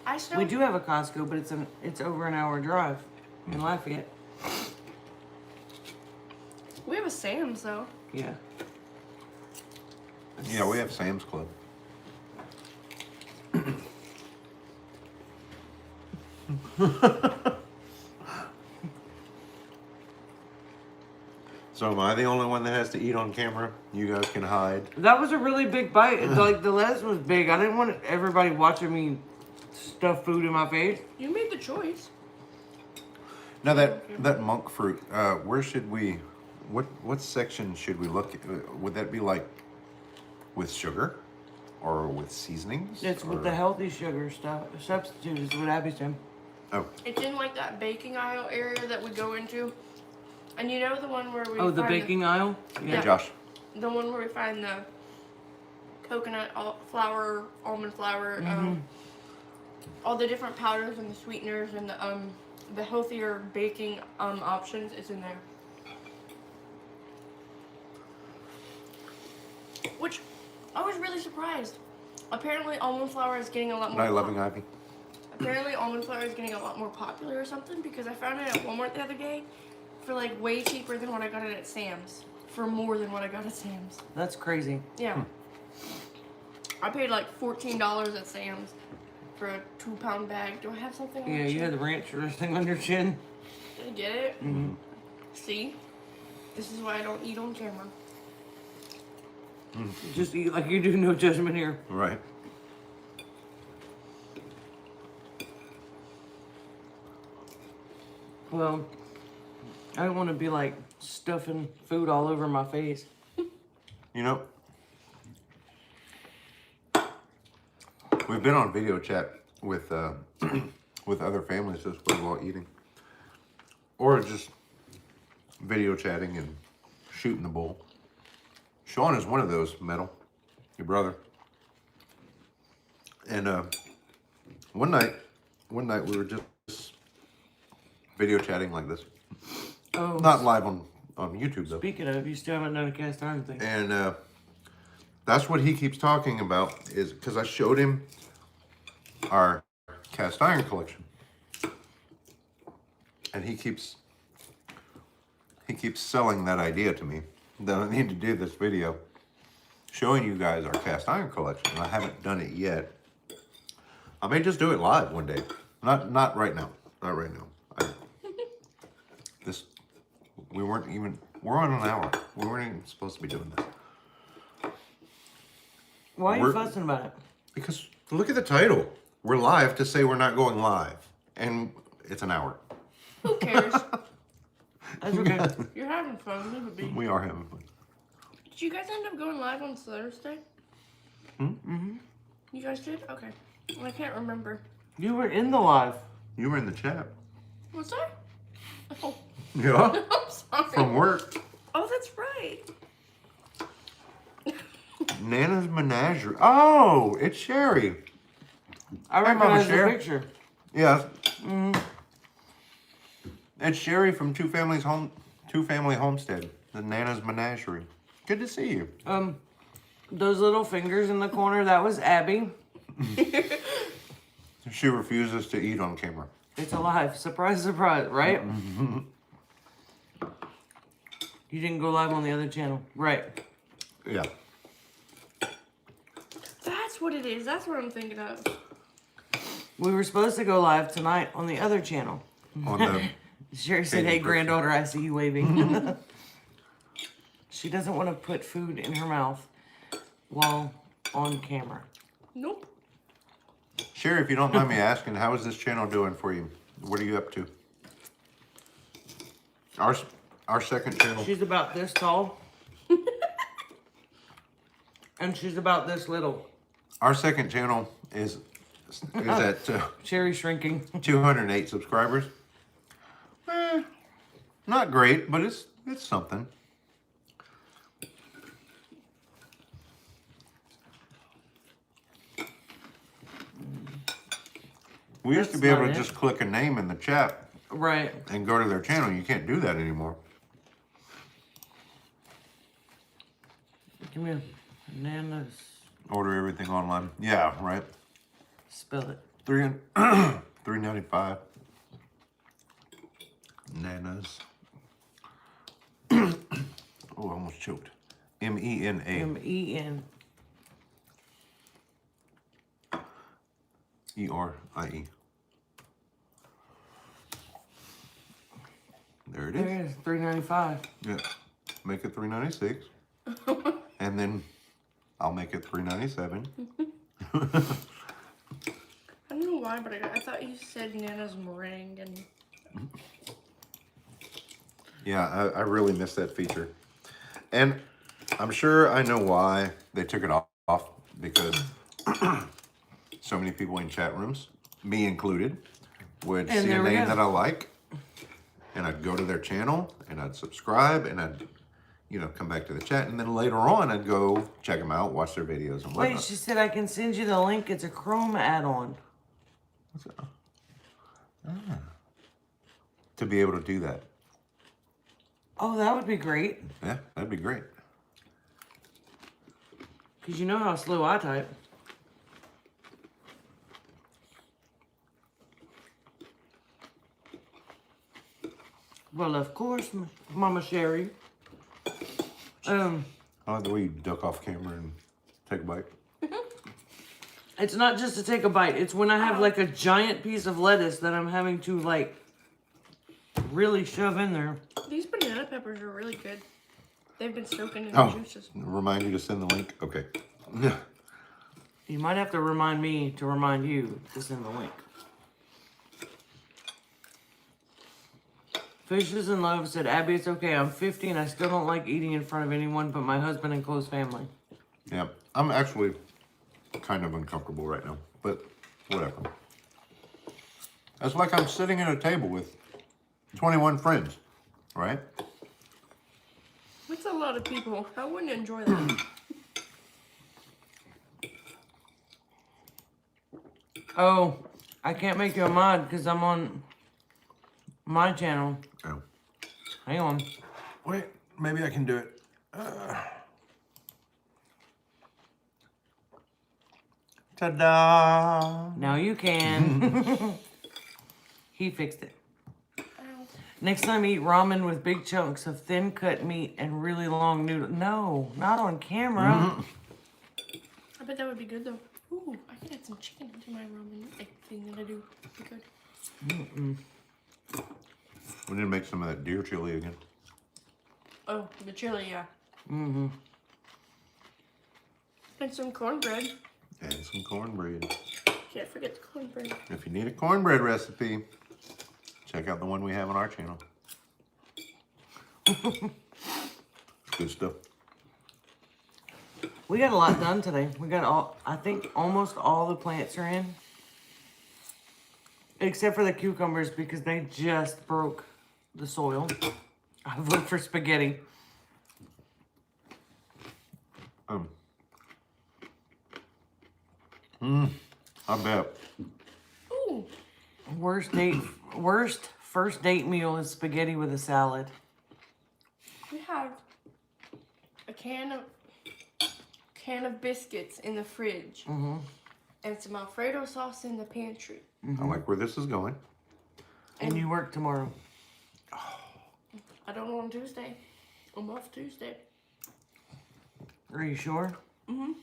I still. We do have a Costco, but it's over an hour drive in Lafayette. We have a Sam's though. Yeah. Yeah, we have Sam's Club. So am I the only one that has to eat on camera? You guys can hide. That was a really big bite. It's like the lettuce was big. I didn't want everybody watching me stuff food in my face. You made the choice. Now that monk fruit, where should we? What section should we look at? Would that be like with sugar, or with seasonings? It's with or- the healthy sugar stuff. Substitute is what Abby said. Oh, It's in like that baking aisle area that we go into. And you know the one where we Oh, the find baking aisle? hey Yeah. Josh. the one where we find the coconut flour, almond flour, all the different powders and the sweeteners and the healthier baking options is in there. Which I was really surprised. Apparently almond flour is getting a lot more Night loving Ivy. Apparently almond flour is getting a lot more popular or something because I found it at Walmart the other day for like way cheaper than what I got it at Sam's. For more than what I got at Sam's. That's crazy. Yeah. I paid like $14 at Sam's for a 2-pound bag. Do I have something on Yeah, my you chin? had the ranch dressing on your chin. Did I get it? See? This is why I don't eat on camera. Just eat like you do, no judgment here. Right. Well, I don't want to be like stuffing food all over my face. You know, we've been on video chat with with other families as well while eating, or just video chatting and shooting the bull. Sean is one of those, Metal, your brother. And one night we were just video chatting like this, Oh, not live on YouTube though. speaking of, you still haven't done a cast iron thing. And that's what he keeps talking about, is because I showed him our cast iron collection, and he keeps selling that idea to me that I need to do this video showing you guys our cast iron collection. And I haven't done it yet. I may just do it live one day. Not right now. Not right now. We're on an hour. We weren't even supposed to be doing this. Why are you we're- fussing about it? Because look at the title. We're live to say we're not going live. And it's an hour. Who cares? That's okay. You're having fun. Leave it be. We are having fun. Did you guys end up going live on Thursday? Mm-hmm. You guys did? Okay. I can't remember. You were in the live. You were in the chat. Was I? Oh, Yeah. I'm sorry. From work. Oh, that's right. Nana's Menagerie. Oh, it's Sherry. I Hey, Mama recognize the Cher. picture. Yes. It's Sherry from Two Family Homestead. The Nana's Menagerie. Good to see you. Those little fingers in the corner, that was Abby. She refuses to eat on camera. It's alive. Surprise, surprise, right? You didn't go live on the other channel. Right. Yeah. That's what it is. That's what I'm thinking of. We were supposed to go live tonight on the other channel. On the Sherry said, hey, granddaughter, I see you waving. She doesn't want to put food in her mouth while on camera. Nope. Sherry, if you don't mind me asking, how is this channel doing for you? What are you up to? Our second channel. She's about this tall. And she's about this little. Our second channel is at Sherry's shrinking. 208 subscribers. Not great, but it's something. We used to That's be able not to it. just click a name in the chat Right. and go to their channel. You can't do that anymore. Give me a bananas. Order everything online. Yeah, right. Spell it. $3.95. Nanas. Oh, I almost choked. MENA. M-E-N. ERIE. There it is. There it is. $3.95. Yeah. Make it $3.96. And then I'll make it $3.97. I don't know why, but I thought you said Nana's meringue and Yeah, I really miss that feature. And I'm sure I know why they took it off, because so many people in chat rooms, me included, would And see a there we name go. that I like, and I'd go to their channel, and I'd subscribe, and I'd, come back to the chat, and then later on, I'd go check them out, watch their videos and whatnot. Wait, she said I can send you the link. It's a Chrome add-on. What's that? To be able to do that. Oh, that would be great. Yeah, that'd be great. Because you know how slow I type. Well, of course, Mama Sherry. I like the way you duck off camera and take a bite. It's not just to take a bite. It's when I have like a giant piece of lettuce that I'm having to like really shove in there. these banana peppers are really good. They've been soaking in the Oh, juices. remind you to send the link? Okay. You might have to remind me to remind you to send the link. Fishes in Love said, Abby, it's okay. I'm 50 and I still don't like eating in front of anyone but my husband and close family. Yeah, I'm actually kind of uncomfortable right now, but whatever. It's like I'm sitting at a table with 21 friends, right? That's a lot of people. I wouldn't enjoy that. Oh, I can't make you a mod because I'm on my channel. Oh. Hang on. Wait, maybe I can do it. Ta-da! Now you can. He fixed it. Next time eat ramen with big chunks of thin cut meat and really long noodles. No, not on camera. I bet that would be good though. Ooh, I could add some chicken into my ramen thing that I do. Be good. We need to make some of that deer chili again. Oh, the chili, yeah. Mm-hmm. And some cornbread. And some cornbread. Can't forget the cornbread. If you need a cornbread recipe, check out the one we have on our channel. It's good stuff. We got a lot done today. We got I think almost all the plants are in. Except for the cucumbers because they just broke the soil. I vote for spaghetti. I bet. Ooh. Worst first date meal is spaghetti with a salad. We have a can of biscuits in the fridge. Mm-hmm. And some Alfredo sauce in the pantry. I like where this is going. And you work tomorrow. I don't know on Tuesday. I'm off Tuesday. Are you sure? Mm-hmm.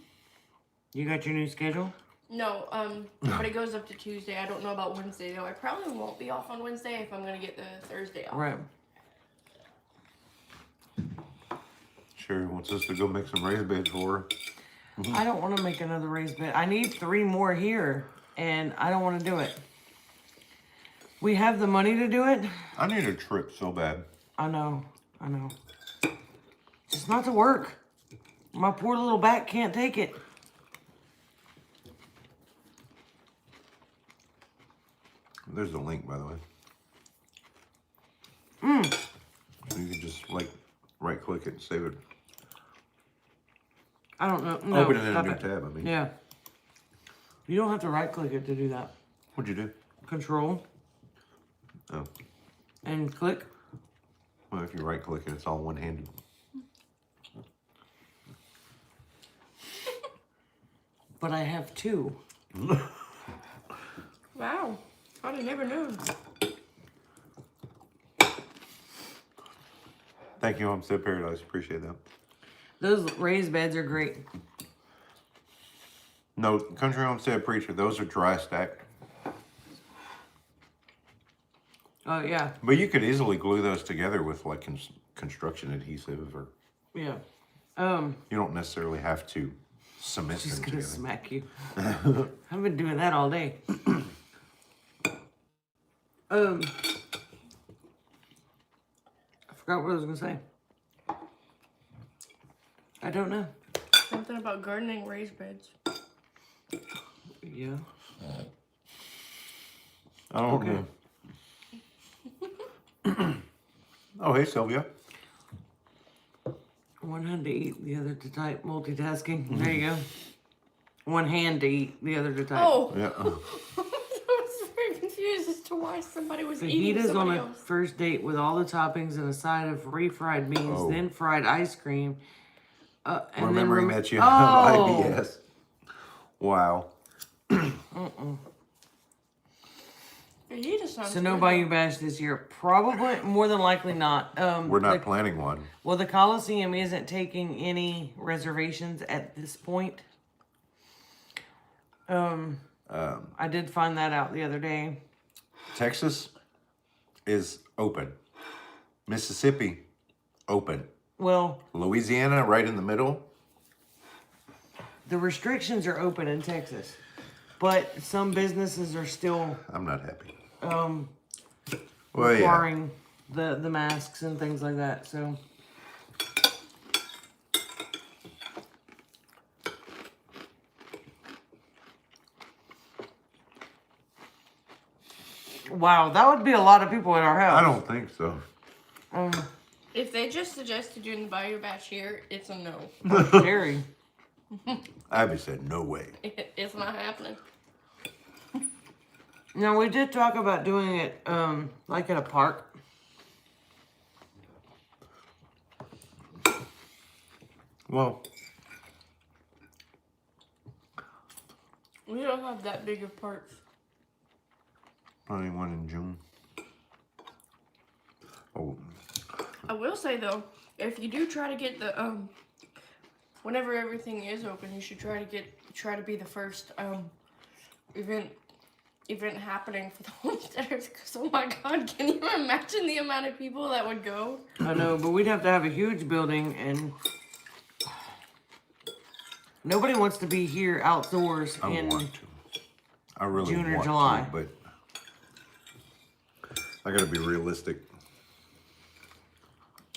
You got your new schedule? No, but it goes up to Tuesday. I don't know about Wednesday though. I probably won't be off on Wednesday if I'm gonna get the Thursday off. Right. Sherry wants us to go make some raised beds for her. I don't want to make another raised bed. I need 3 more here, and I don't want to do it. We have the money to do it. I need a trip so bad. I know. Just not to work. My poor little back can't take it. There's the link, by the way. So you can just like right click it and save it. I don't know. No, Open it in a stop new it. tab, I mean. Yeah. You don't have to right click it to do that. What'd you do? Control Oh. and click. Well, if you right click it, it's all one-handed. But I have 2. Wow. I'd have never known. Thank you, Homestead Paradise. Appreciate that. Those raised beds are great. No, Country Homestead Preacher, those are dry stacked. Oh, yeah. But you could easily glue those together with like construction adhesive, or Yeah. you don't necessarily have to cement She's them gonna together. smack you. I've been doing that all day. I forgot what I was gonna say. I don't know. Something about gardening raised beds. Yeah. I don't Okay. know. Oh, hey, Sylvia. One hand to eat, the other to type. Multitasking. There you go. One hand to eat, the other to type. Oh! Yeah. I was very confused as to why somebody was eating Fajitas on somebody a else. first date with all the toppings and a side of refried beans, Oh. then fried ice cream. And Remembering then that you have Oh! IBS. Wow. Fajita sounds So no good, Bayou though. Bash this year. Probably, more than likely not. We're not the- planning one. Well, the Coliseum isn't taking any reservations at this point. I did find that out the other day. Texas is open. Mississippi, open. Well, Louisiana, right in the middle. the restrictions are open in Texas, but some businesses are still I'm not happy. well, Well, yeah. requiring the masks and things like that. So wow, that would be a lot of people at our house. I don't think so. If they just suggested doing the Bayou Bash here, it's a no. Scary. Abby said, no way. It's not happening. Now we did talk about doing it like at a park. Well, We don't have that big of parks. probably one in June. Oh, I will say though, if you do try to get the whenever everything is open, you should try to be the first event happening for the homesteaders. Because oh my God, can you imagine the amount of people that would go? I know, but we'd have to have a huge building, and nobody wants to be here outdoors I in. want to. I really June or want July. to, but I gotta be realistic.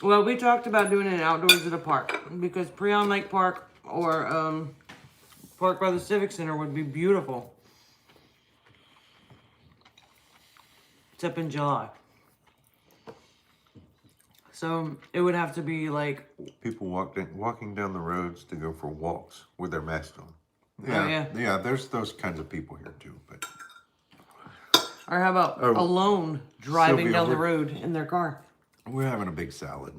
Well, we talked about doing it outdoors at a park because Preon Lake Park or Park by the Civic Center would be beautiful. It's up in July. So it would have to be like, People walking down the roads to go for walks with their masks on. Yeah, Oh, yeah. yeah. There's those kinds of people here too, but Or how about Oh, alone driving Sylvia, down the we're- road in their car? we're having a big salad.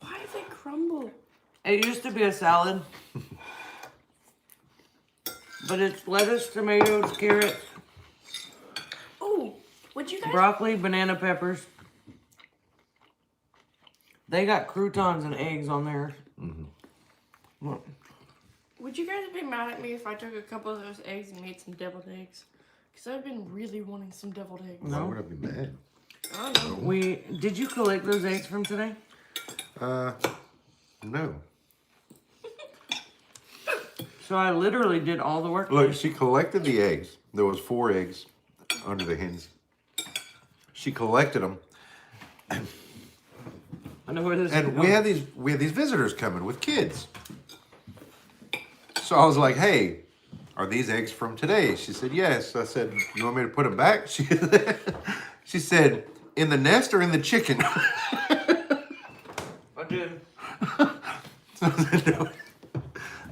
Why do they crumble? It used to be a salad. But it's lettuce, tomatoes, carrots, Oh, would you guys? broccoli, banana peppers. They got croutons and eggs on theirs. Well, Would you guys be mad at me if I took a couple of those eggs and made some deviled eggs? Because I've been really wanting some deviled eggs. Why No. would I be mad? I don't know. did you collect those eggs from today? No. So I literally did all the work. Look, she collected the eggs. There was 4 eggs under the hens. She collected them, I know where this is and going. we had these visitors coming with kids. So I was like, "Hey, are these eggs from today?" She said, "Yes." I said, "You want me to put them back?" She said, "In the nest or in the chicken?" I did. So I said, "No."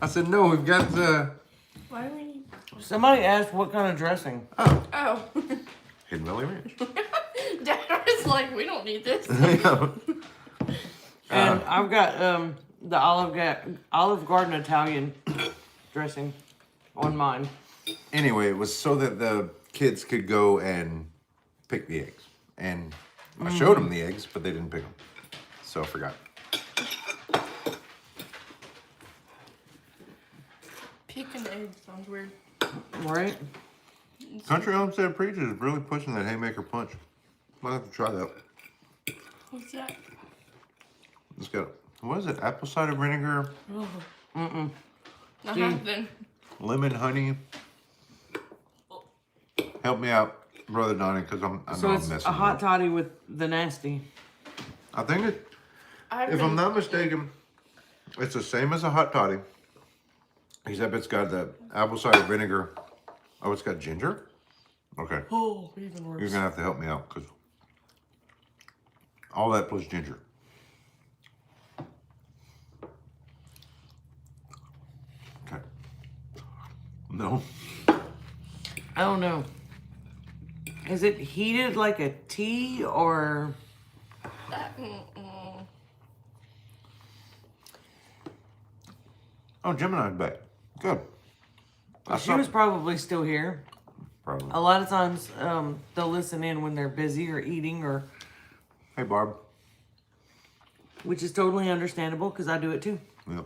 I said, "No, we've got Why do we need? Somebody asked what kind of dressing. Oh. Hidden Valley Ranch." Dad was like, we don't need this. And I've got the Olive Garden Italian dressing on mine. Anyway, it was so that the kids could go and pick the eggs. And I showed them the eggs, but they didn't pick them. So I forgot. Picking eggs sounds weird. Right? Country Homestead Preachers is really pushing that haymaker punch. Might have to try that. What's that? It's got, what is it? Apple cider vinegar, Not See? happening. lemon, honey. Help me out, Brother Donnie, because I know So I'm it's messing a hot up. toddy with the nasty. I think it, I've if been- I'm not mistaken, it's the same as a hot toddy. Except it's got the apple cider vinegar. Oh, it's got ginger? Okay. Oh, even worse. You're gonna have to help me out because all that plus ginger. Okay. No. I don't know. Is it heated like a tea or? Oh, Gemini's back. Good. I She saw- was probably still here. Probably. A lot of times they'll listen in when they're busy or eating, or Hey, Barb. which is totally understandable because I do it too. Yep.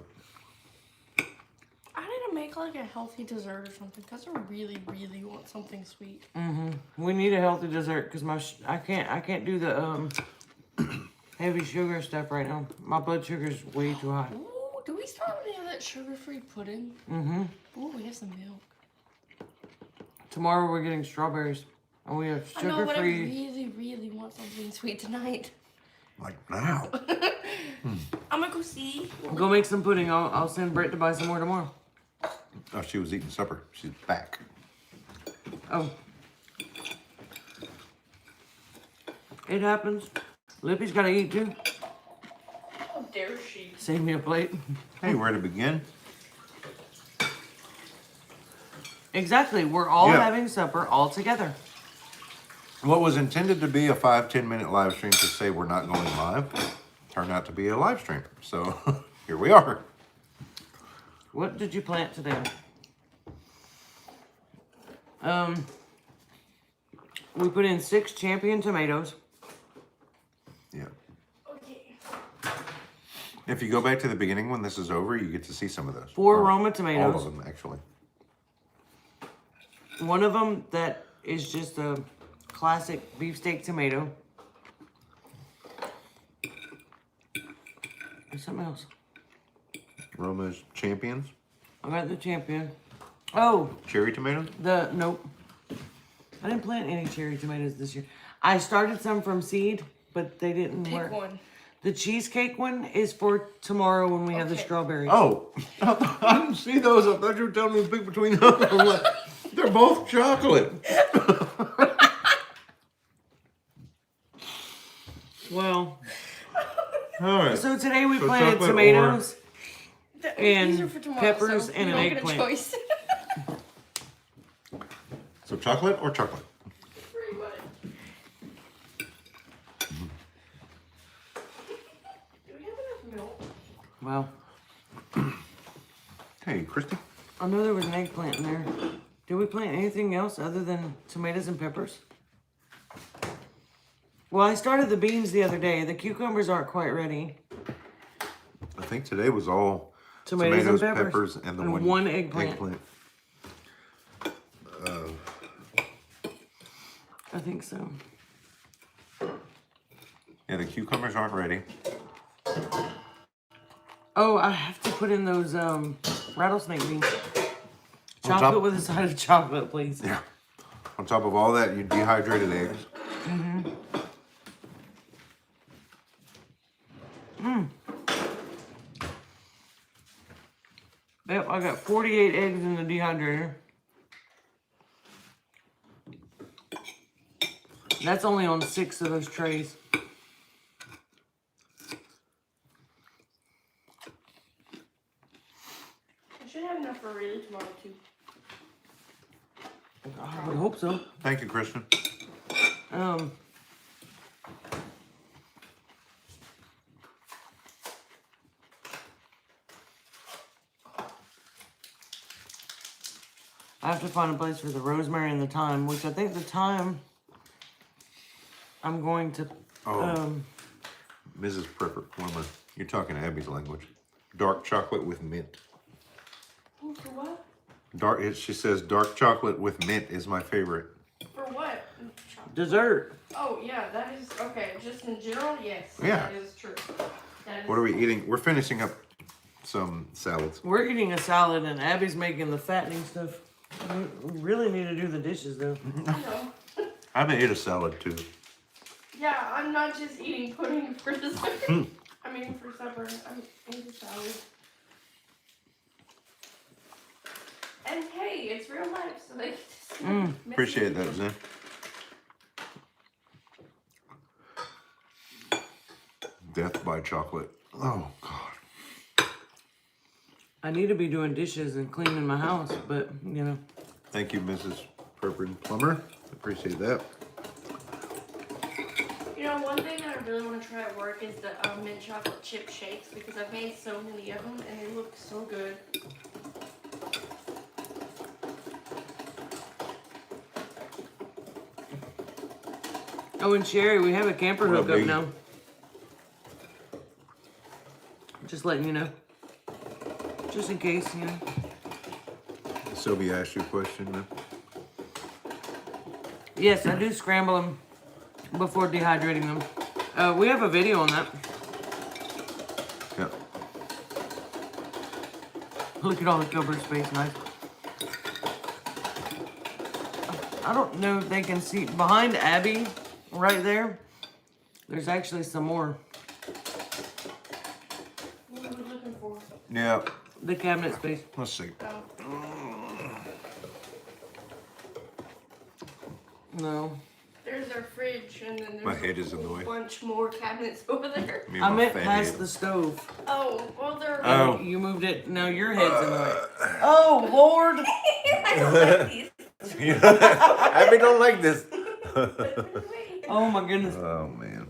I need to make like a healthy dessert or something because I really, really want something sweet. We need a healthy dessert because I can't do the heavy sugar stuff right now. My blood sugar's way too high. Ooh, do we still have any of that sugar-free pudding? Ooh, we have some milk. Tomorrow we're getting strawberries, and we have I know, but I sugar-free. really, really want something sweet tonight. Like now. I'm gonna go see. Go make some pudding. I'll send Brett to buy some more tomorrow. Oh, she was eating supper. She's back. Oh. It happens. Lippy's gotta eat too. How dare she? Save me a plate. Hey, where to begin? Exactly. We're all Yeah. having supper all together. What was intended to be a 5-10 minute live stream to say we're not going live turned out to be a live stream. So here we are. What did you plant today? We put in 6 champion tomatoes. Yeah. Okay. If you go back to the beginning when this is over, you get to see some of those. 4 Or Roma tomatoes. All of them, actually. One of them that is just a classic beefsteak tomato. And something else. Roma's Champions. I got the champion. Oh, Cherry tomatoes. nope. I didn't plant any cherry tomatoes this year. I started some from seed, but they didn't Pick work. one. The cheesecake one is for tomorrow when we have the Okay. strawberries. Oh, I didn't see those. I thought you were telling me to pick between those. I'm like, they're both chocolate. Well, All right. So today we So planted chocolate tomatoes These and are for tomorrow, peppers so and you an don't get a eggplant. choice. So chocolate or chocolate? Pretty much. Do we have enough milk? Well, Hey, Christy. I know there was an eggplant in there. Did we plant anything else other than tomatoes and peppers? Well, I started the beans the other day. The cucumbers aren't quite ready. I think today was all Tomatoes and peppers, and the and one eggplant. I think so. Yeah, the cucumbers aren't ready. Oh, I have to put in those rattlesnake beans. On Chocolate top- with a side of chocolate, please. Yeah. On top of all that, you dehydrated eggs. Yep, I got 48 eggs in the dehydrator. That's only on 6 of those trays. I should have enough for really tomorrow too. I would hope so. Thank you, Kristen. I have to find a place for the rosemary and the thyme, which I think the thyme I'm going to Mrs. Prepper, you're talking Abby's language. Dark chocolate with mint. Ooh, for what? She says dark chocolate with mint is my favorite. For what? dessert. Oh yeah, that is okay. Just in general, yes. Yeah. That is true. That is What are we eating? We're finishing up some salads. We're eating a salad and Abby's making the fattening stuff. We really need to do the dishes though. I know. I haven't ate a salad too. Yeah, I'm not just eating pudding for dessert. I mean for supper. I'm eating salad. And hey, it's real life, so they just Appreciate that, Zen. Death by chocolate. Oh God. I need to be doing dishes and cleaning my house, but you know. Thank you, Mrs. Purple Plumber. Appreciate that. You know, one thing that I really want to try at work is the mint chocolate chip shakes because I've made so many of them and they look so good. Oh, and Sherry, we have a camper What up, hookup baby? now. Just letting you know. Just in case, you know. Sylvia asked you a question. Then. Yes, I do scramble them before dehydrating them. We have a video on that. Yep. Look at all the cupboard space, nice. I don't know if they can see behind Abby, right there. There's actually some more. What are we looking for? Yeah. The cabinet space. Let's see. Oh, No. there's our fridge and then there's My head is in the a way. bunch more cabinets over there. Me and I my meant fat past head. the stove. Oh, well they're Oh. You moved it. Now your head's in the way. Oh, Lord. Abby don't like this. Oh, my goodness. Oh man.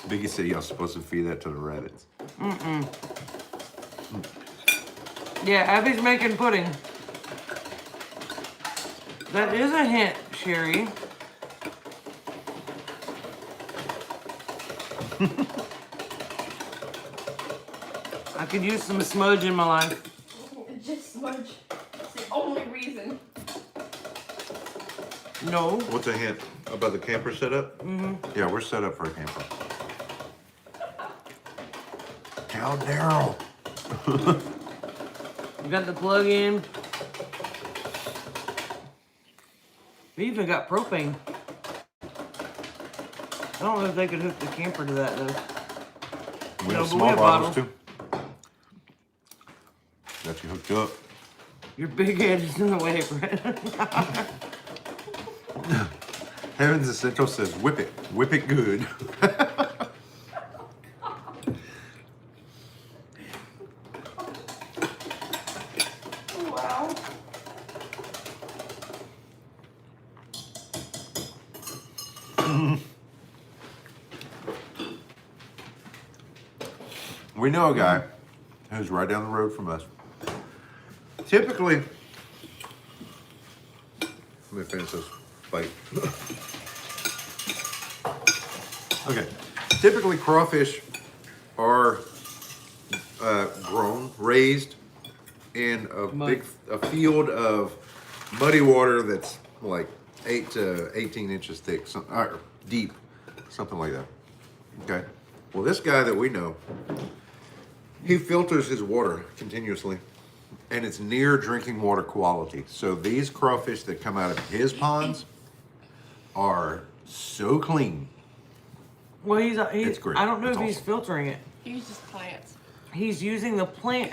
Biggie said y'all supposed to feed that to the rabbits. Yeah, Abby's making pudding. That is a hint, Sherry. I could use some smudge in my life. Just smudge. It's the only reason. No. What's a hint about the camper setup? Yeah, we're set up for a camper. How Daryl. We got the plug in. We even got propane. I don't know if they could hook the camper to that though. We No, have but we small have bottles bottles. too. Got you hooked up. Your big head is in the way, Brett. Heaven's Essential says, whip it good. Wow. We know a guy who's right down the road from us. Typically, let me finish this bite. Okay, typically crawfish are raised in a field of muddy water that's like 8 to 18 inches thick, or deep, something like that. Okay. Well, this guy that we know, he filters his water continuously, and it's near drinking water quality. So these crawfish that come out of his ponds are so clean. Well, It's great. I don't know It's if he's awesome. filtering it. He uses plants. He's using the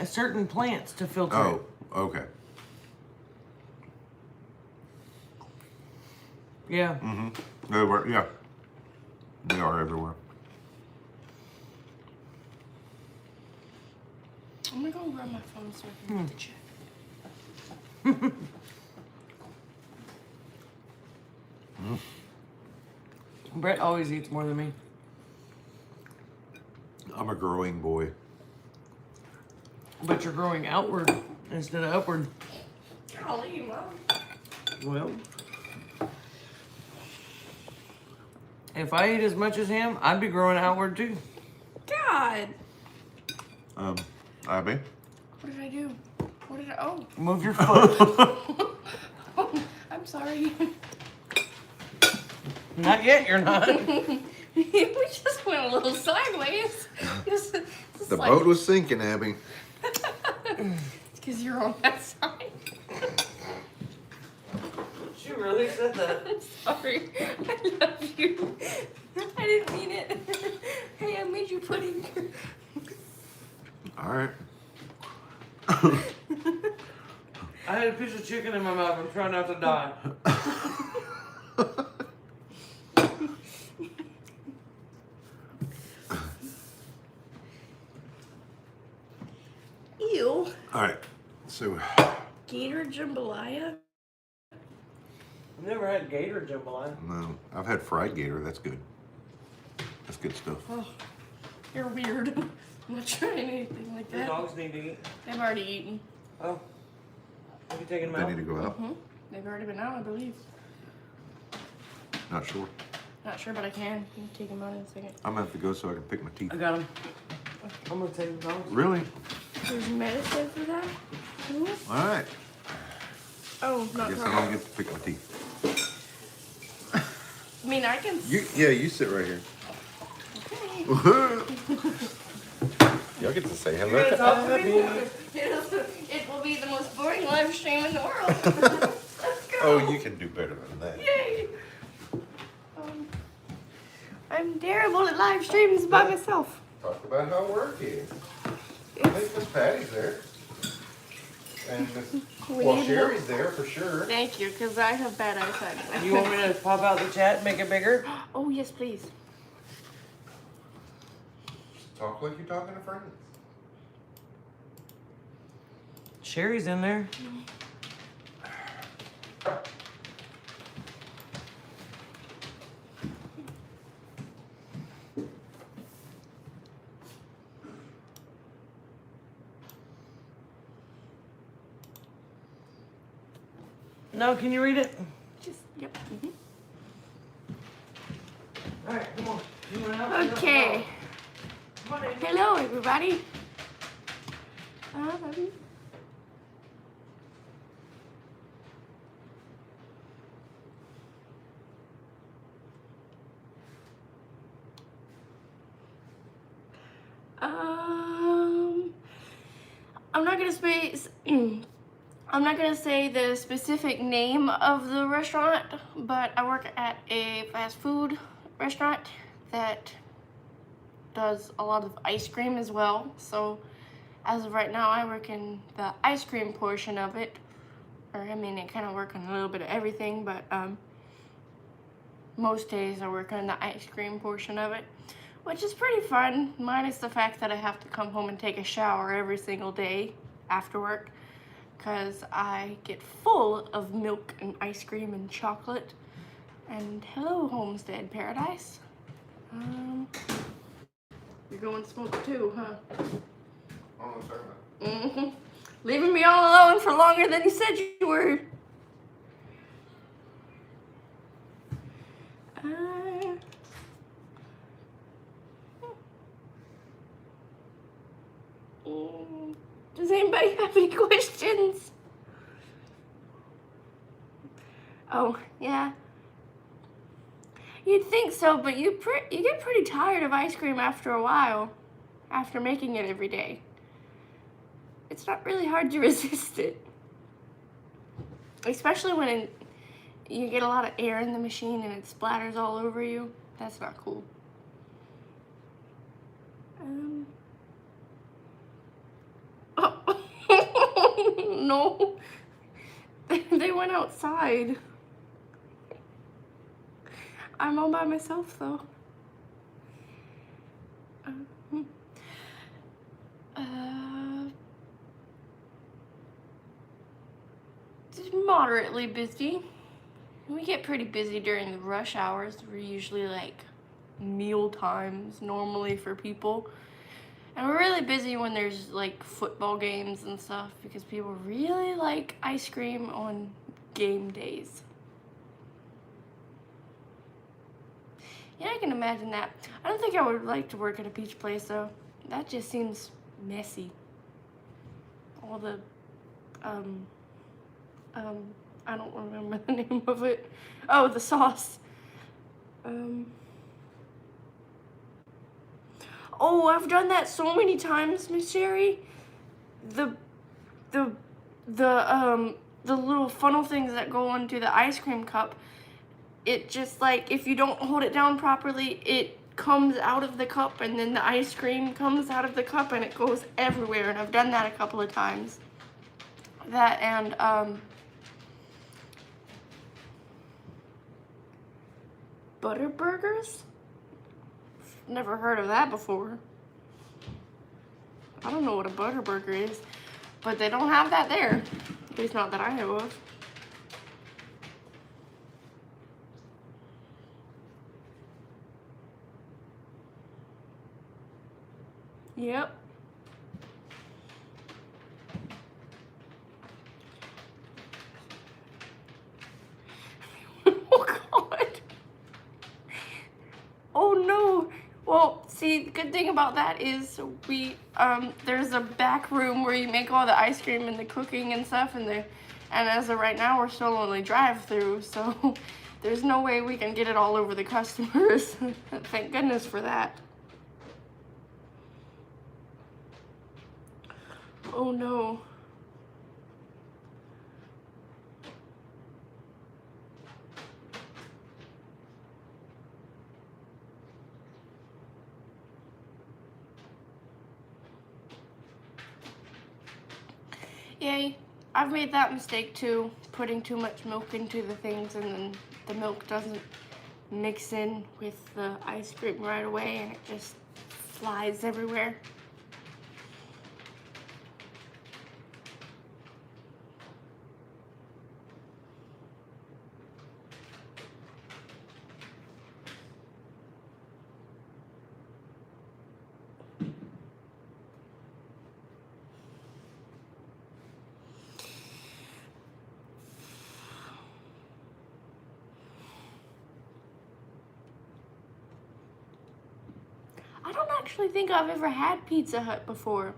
certain plants to filter Oh, it. okay. Yeah. Mm-hmm. Yeah. They are everywhere. I'm gonna go grab my phone so I can read the chat. Brett always eats more than me. I'm a growing boy. But you're growing outward instead of upward. Golly, Mom. Well, if I ate as much as him, I'd be growing outward too. God. Abby? What did I do? What did I? Oh. Move your foot. Oh, I'm sorry. Not yet, you're not. We just went a little sideways. The boat was sinking, Abby. It's because you're on that side. She really said that. I'm sorry. I love you. I didn't mean it. Hey, I made you pudding. All right. I had a piece of chicken in my mouth. I'm trying not to die. Ew. All right. So, Gator jambalaya? I've never had gator jambalaya. no, I've had fried gator. That's good. That's good stuff. Oh, you're weird. I'm not trying anything like The that. dogs need to eat. They've already eaten. Oh. Have you taken them They out? need to go out. Mm-hmm. They've already been out, I believe. Not sure. Not sure, but I can. You can take them out in a second. I'm gonna have to go so I can pick my teeth. I got them. I'm gonna take the dogs. Really? There's medicine for that? Mm-hmm. All right. Oh, I not guess I proper. don't get to pick my teeth. I mean, I can. You sit right here. Okay. Y'all get to say You're gonna hello. talk to me? It will be the most boring live stream in the world. Let's go. Oh, you can do better than that. Yay! I'm terrible at live streams by myself. Talk about how work is. I think Miss Patty's there. And We need Sherry's there for sure. Thank you, because I have bad eyesight. You want me to pop out the chat and make it bigger? Oh, yes, please. Talk like you're talking to friends. Sherry's in there. No, can you read it? Just, yep. Mhm. All right, come on. You went out. Okay. Come on in. Hello, everybody. Baby. I'm not gonna space. I'm not gonna say the specific name of the restaurant, but I work at a fast food restaurant that does a lot of ice cream as well. So as of right now, I work in the ice cream portion of it. Or I mean, I kind of work on a little bit of everything, but most days I work on the ice cream portion of it, which is pretty fun, minus the fact that I have to come home and take a shower every single day after work, because I get full of milk and ice cream and chocolate. And hello, Homestead Paradise. You're going to smoke too, huh? Oh, no, sorry, Mm-hmm. Leaving me all alone for longer than you said you were. Does anybody have any questions? Oh, yeah. You'd think so, but you get pretty tired of ice cream after a while, after making it every day. It's not really hard to resist it. Especially when you get a lot of air in the machine and it splatters all over you. That's not cool. Oh. No. They went outside. I'm all by myself though. Just moderately busy. We get pretty busy during the rush hours. We're usually like meal times normally for people. And we're really busy when there's like football games and stuff because people really like ice cream on game days. Yeah, I can imagine that. I don't think I would like to work at a beach place though. That just seems messy. All the, I don't remember the name of it. Oh, the sauce. Oh, I've done that so many times, Miss Sherry. The little funnel things that go into the ice cream cup, it just like, if you don't hold it down properly, it comes out of the cup and then the ice cream comes out of the cup and it goes everywhere, and I've done that a couple of times. That and, butter burgers? Never heard of that before. I don't know what a butter burger is, but they don't have that there. At least not that I know of. Yep. Oh God. Oh no. Well, see, the good thing about that is there's a back room where you make all the ice cream and the cooking and stuff, and as of right now, we're still only drive-through, so there's no way we can get it all over the customers. Thank goodness for that. Oh no. Yay, I've made that mistake too, putting too much milk into the things and then the milk doesn't mix in with the ice cream right away and it just flies everywhere. I don't actually think I've ever had Pizza Hut before.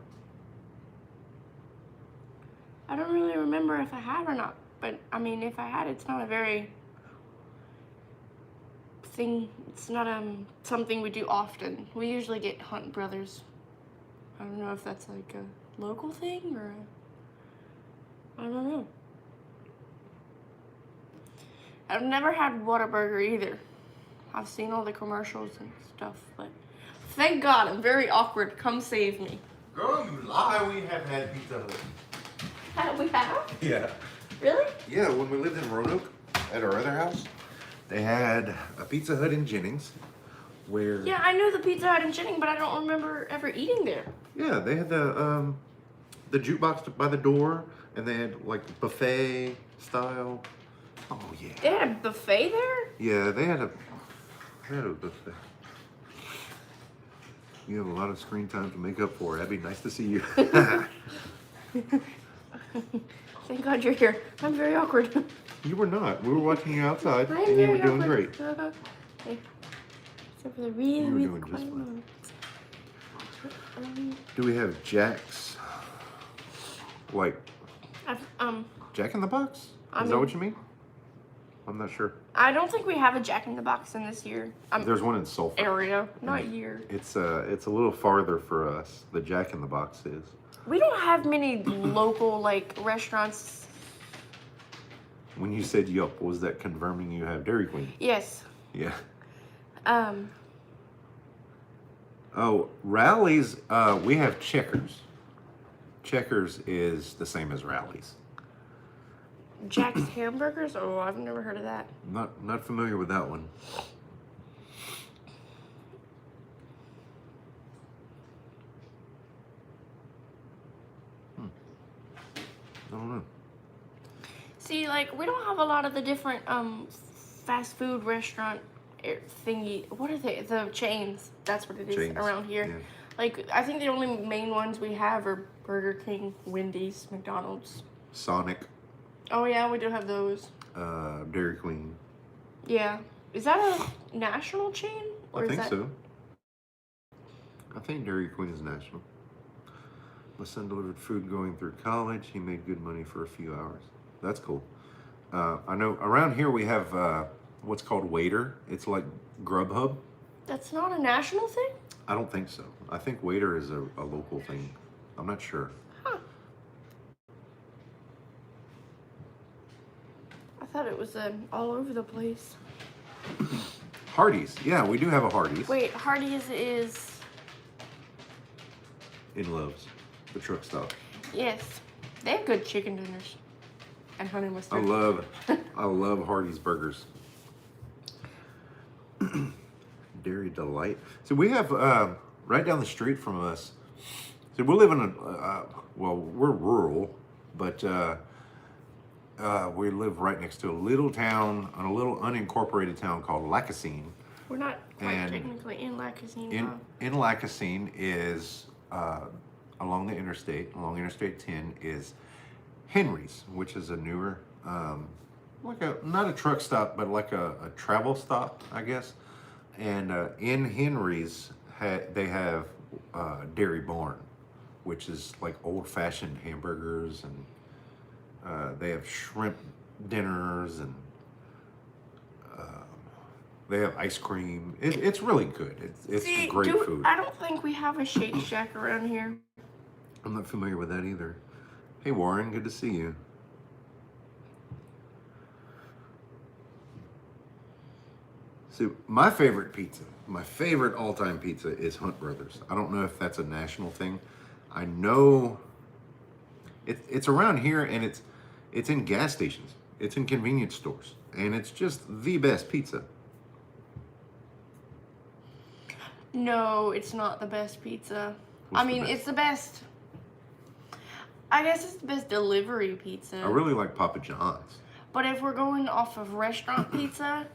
I don't really remember if I had or not, but I mean, if I had, it's not a very it's not something we do often. We usually get Hunt Brothers. I don't know if that's like a local thing or I don't know. I've never had Whataburger either. I've seen all the commercials and stuff, but thank God, I'm very awkward. Come save me. Girl, you lie. We have had Pizza Hut. We have? Yeah. Really? Yeah, when we lived in Roanoke at our other house, They had a Pizza Hut in Jennings, where Yeah, I know the Pizza Hut in Jennings, but I don't remember ever eating there. yeah, they had the jukebox by the door, and they had like buffet style. Oh yeah. They had a buffet there? Yeah, they had a buffet. You have a lot of screen time to make up for. That'd be nice to see you. Thank God you're here. I'm very awkward. You were not. We were watching you outside, I'm and you very were doing awkward. great. Okay. Except for the really, You were really doing just quiet fine. moments. Do we have Jack's? Like Jack in the Box? Is that what you mean? I'm not sure. I don't think we have a Jack in the Box in this year. There's one in Sulphur. Area, not year. It's a little farther for us. The Jack in the Box is. We don't have many local like restaurants. When you said yup, was that confirming you have Dairy Queen? Yes. Yeah. Um. Rallies. We have Checkers. Checkers is the same as Rallies. Jack's Hamburgers? Oh, I've never heard of that. Not familiar with that one. I don't know. See, like we don't have a lot of the different fast food restaurant thingy. What are they? The chains. That's what it is Chains, around here. yeah. Like I think the only main ones we have are Burger King, Wendy's, McDonald's. Sonic, Oh yeah, we do have those. Dairy Queen. Yeah. Is that a national chain? I is think that... so. I think Dairy Queen is national. My son delivered food going through college. He made good money for a few hours. That's cool. I know around here we have what's called Waiter. It's like Grubhub. That's not a national thing? I don't think so. I think Waiter is a local thing. I'm not sure. Huh. I thought it was all over the place. Hardee's. Yeah, we do have a Hardee's. Wait, Hardee's is... In Love's, the truck stop. Yes. They have good chicken dinners. And honey mustard. I love Hardee's burgers. Dairy Delight. So we have right down the street from us. So we live in a well, we're rural, but we live right next to a little town, a little unincorporated town called Lacassine. We're not quite And technically in Lacassine. In Lacassine is along Interstate 10 is Henry's, which is a newer, like not a truck stop, but like a travel stop, I guess. And in Henry's, they have Dairy Barn, which is like old-fashioned hamburgers, and they have shrimp dinners, and they have ice cream. It's really good. It's great food. I don't think we have a Shake Shack around here. I'm not familiar with that either. Hey Warren, good to see you. So my favorite pizza, my favorite all-time pizza is Hunt Brothers. I don't know if that's a national thing. I know it's around here, and it's in gas stations. It's in convenience stores, and it's just the best pizza. No, it's not the best pizza. What's I the mean, best? it's the best. I guess it's the best delivery pizza. I really like Papa John's. But if we're going off of restaurant pizza,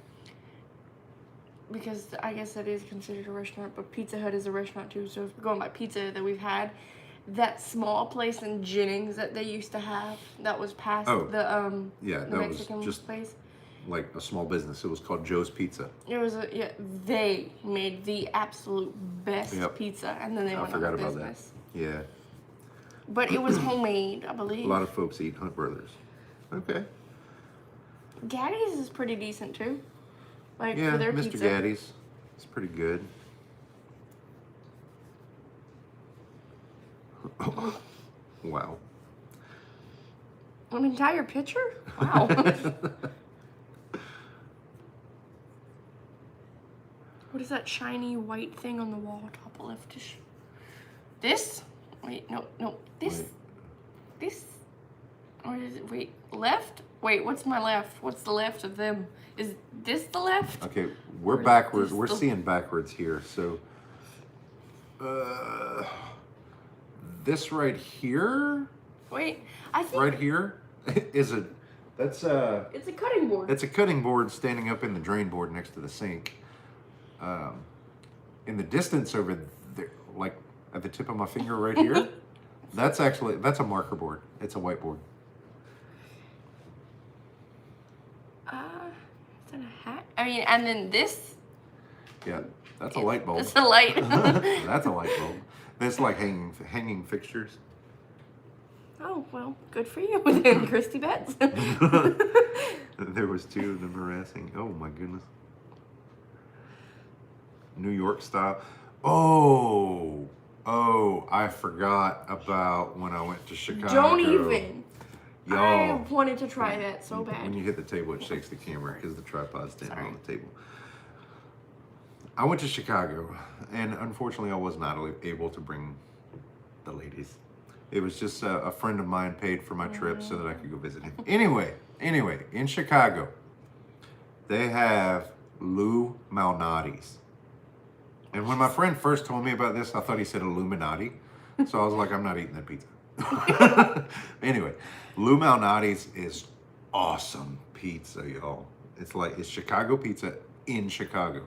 because I guess that is considered a restaurant, but Pizza Hut is a restaurant too. So if we're going by pizza that we've had, that small place in Jennings that they used to have, that was past the Yeah, the that Mexican was just place. like a small business. It was called Joe's Pizza. It was they made the absolute best pizza, and then they went forgot out of about business. that. Yeah. But it was homemade, I believe. A lot of folks eat Hunt Brothers. Okay. Gaddy's is pretty decent too. Like Yeah, for their Mr. pizza. Gaddy's. It's pretty good. Wow. An entire pitcher? Wow. What is that shiny white thing on the wall top leftish? This? Wait, no. This? Wait. This? Or is it, wait, left? Wait, what's my left? What's the left of them? Is this the left? Okay, we're backwards. We're seeing backwards here. So, this right here, Wait, I think right here, is a, that's it's a cutting board. it's a cutting board standing up in the drain board next to the sink. In the distance over there, like at the tip of my finger right here, that's a marker board. It's a whiteboard. Is that a hat? I mean, and then this. Yeah, that's a light bulb. It's a light. That's a light bulb. That's like hanging fixtures. Oh, well, good for you then, Christy Betts. There was 2 of them harassing. Oh my goodness. New York style. Oh, I forgot about when I went to Chicago. Don't even. I Y'all, wanted to try that so bad. when you hit the table, it shakes the camera because the tripod's standing Sorry. on the table. I went to Chicago, and unfortunately, I was not able to bring the ladies. It was just a friend of mine paid for my trip so that I could go visit him. Anyway, in Chicago, they have Lou Malnati's. And when my friend first told me about this, I thought he said Illuminati. So I was like, I'm not eating that pizza. Anyway, Lou Malnati's is awesome pizza, y'all. It's Chicago pizza in Chicago.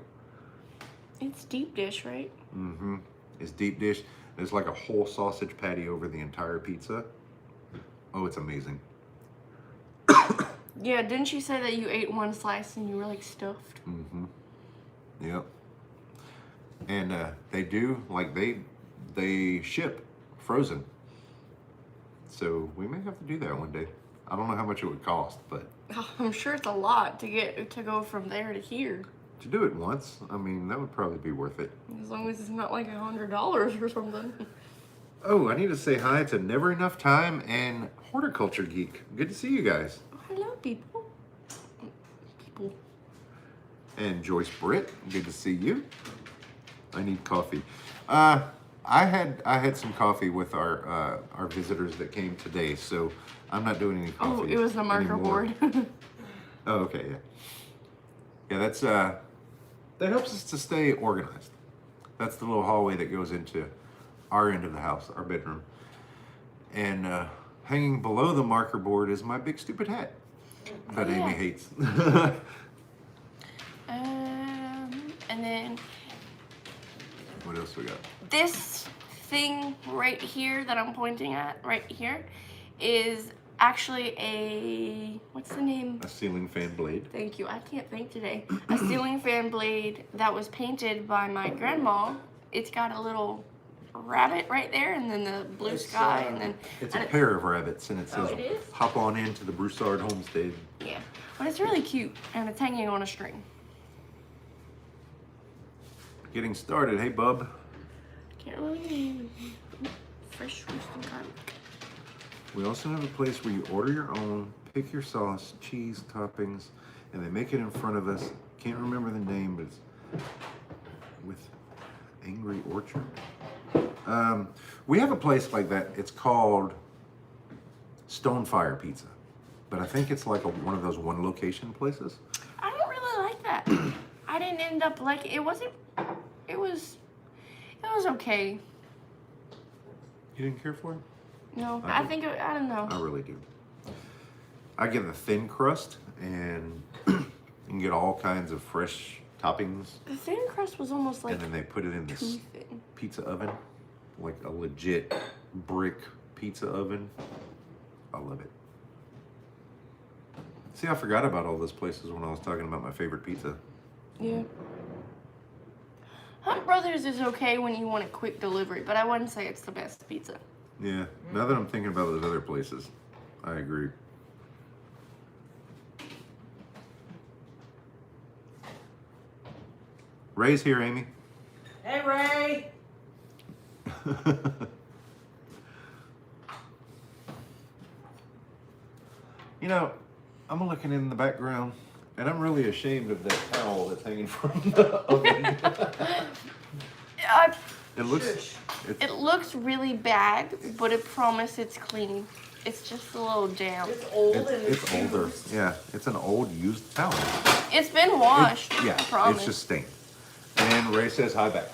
It's deep dish, right? Mm-hmm. It's deep dish. There's like a whole sausage patty over the entire pizza. Oh, it's amazing. Yeah, didn't you say that you ate one slice and you were like stuffed? Mm-hmm. Yep. And they do, like, they ship frozen. So we may have to do that one day. I don't know how much it would cost, but Oh, I'm sure it's a lot to go from there to here. to do it once, I mean, that would probably be worth it. As long as it's not like $100 or something. Oh, I need to say hi to Never Enough Time and Horticulture Geek. Good to see you guys. Oh, hello, people. People. And Joyce Britt, good to see you. I need coffee. I had some coffee with our visitors that came today, so I'm not doing any coffee. Oh, it was the marker anymore. board. Oh, okay, yeah. Yeah, that's that helps us to stay organized. That's the little hallway that goes into our end of the house, our bedroom. And hanging below the marker board is my big stupid hat that Amy hates. And then What else we got? this thing right here that I'm pointing at right here is actually a, what's the name? A ceiling fan blade. Thank you. I can't think today. A ceiling fan blade that was painted by my grandma. It's got a little rabbit right there, and then the blue sky, and then It's a pair of rabbits, and it says, it is? "Hop on into the Broussard Homestead." yeah. But it's really cute, and it's hanging on a string. Getting started. Hey, bub. Can't remember the name. Fresh roasted garlic. We also have a place where you order your own, pick your sauce, cheese, toppings, and they make it in front of us. Can't remember the name, but it's with Angry Orchard. We have a place like that. It's called Stonefire Pizza, but I think it's like one of those one location places. I don't really like that. I didn't end up liking it. It was okay. You didn't care for it? No, I I do. think I don't know. I really do. I get the thin crust, and you can get all kinds of fresh toppings, The thin crust was almost like and then they put it in this too thin. pizza oven, like a legit brick pizza oven. I love it. See, I forgot about all those places when I was talking about my favorite pizza. Yeah. Hunt Brothers is okay when you want a quick delivery, but I wouldn't say it's the best pizza. Yeah, now that I'm thinking about those other places, I agree. Ray's here, Amy. Hey, Ray. You know, I'm looking in the background, and I'm really ashamed of that towel that's hanging from the oven. It looks, It looks really bad, but I promise it's clean. It's just a little damp. It's old and It's older. used. Yeah, it's an old used towel. It's been washed. Yeah, I promise. it's just stained. And Ray says hi back.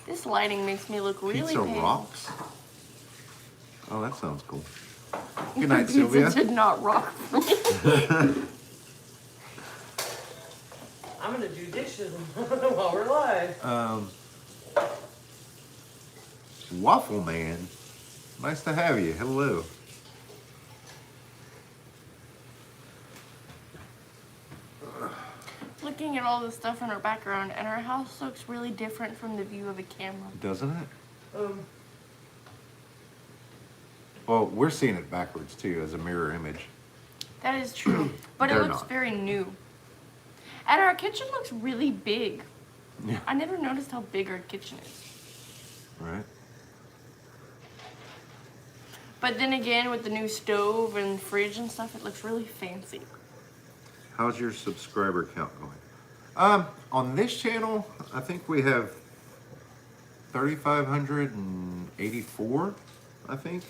This lighting makes me look really Pizza pale. rocks. Oh, that sounds cool. Good night, Pizza Sylvia. did not rock for me. I'm gonna do dishes while we're live. Waffle Man. Nice to have you. Hello. Looking at all the stuff in our background, and our house looks really different from the view of a camera. Doesn't it? Well, we're seeing it backwards too, as a mirror image. That is true, but it They're looks not. very new. And our kitchen looks really big. Yeah. I never noticed how big our kitchen is. Right? But then again, with the new stove and fridge and stuff, it looks really fancy. How's your subscriber count going? On this channel, I think we have 3,584, I think.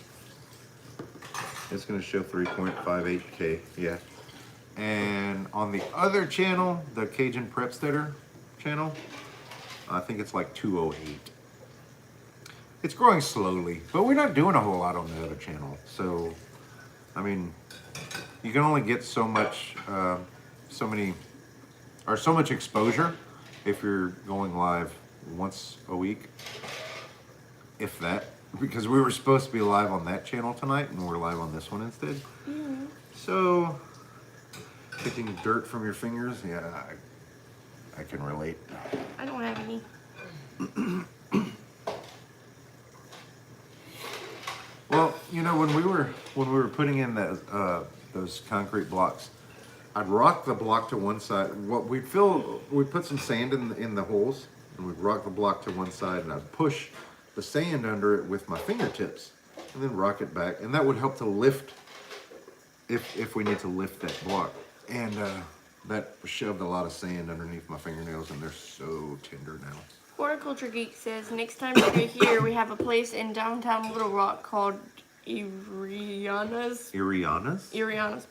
It's gonna show 3.58K, yeah. And on the other channel, the Cajun Prepsteader channel, I think it's like 208. It's growing slowly, but we're not doing a whole lot on the other channel. So, I mean, you can only get so much, so much exposure if you're going live once a week, if that. Because we were supposed to be live on that channel tonight, and we're live on this one instead. Mm-hmm. So, picking dirt from your fingers, yeah, I can relate. I don't have any. Well, you know, when we were putting in those concrete blocks, I'd rock the block to one side. We'd put some sand in the holes, and we'd rock the block to one side, and I'd push the sand under it with my fingertips, and then rock it back, and that would help to lift if we need to lift that block. And that shoved a lot of sand underneath my fingernails, and they're so tender now. Horticulture Geek says, next time you're here, we have a place in downtown Little Rock called Iriana's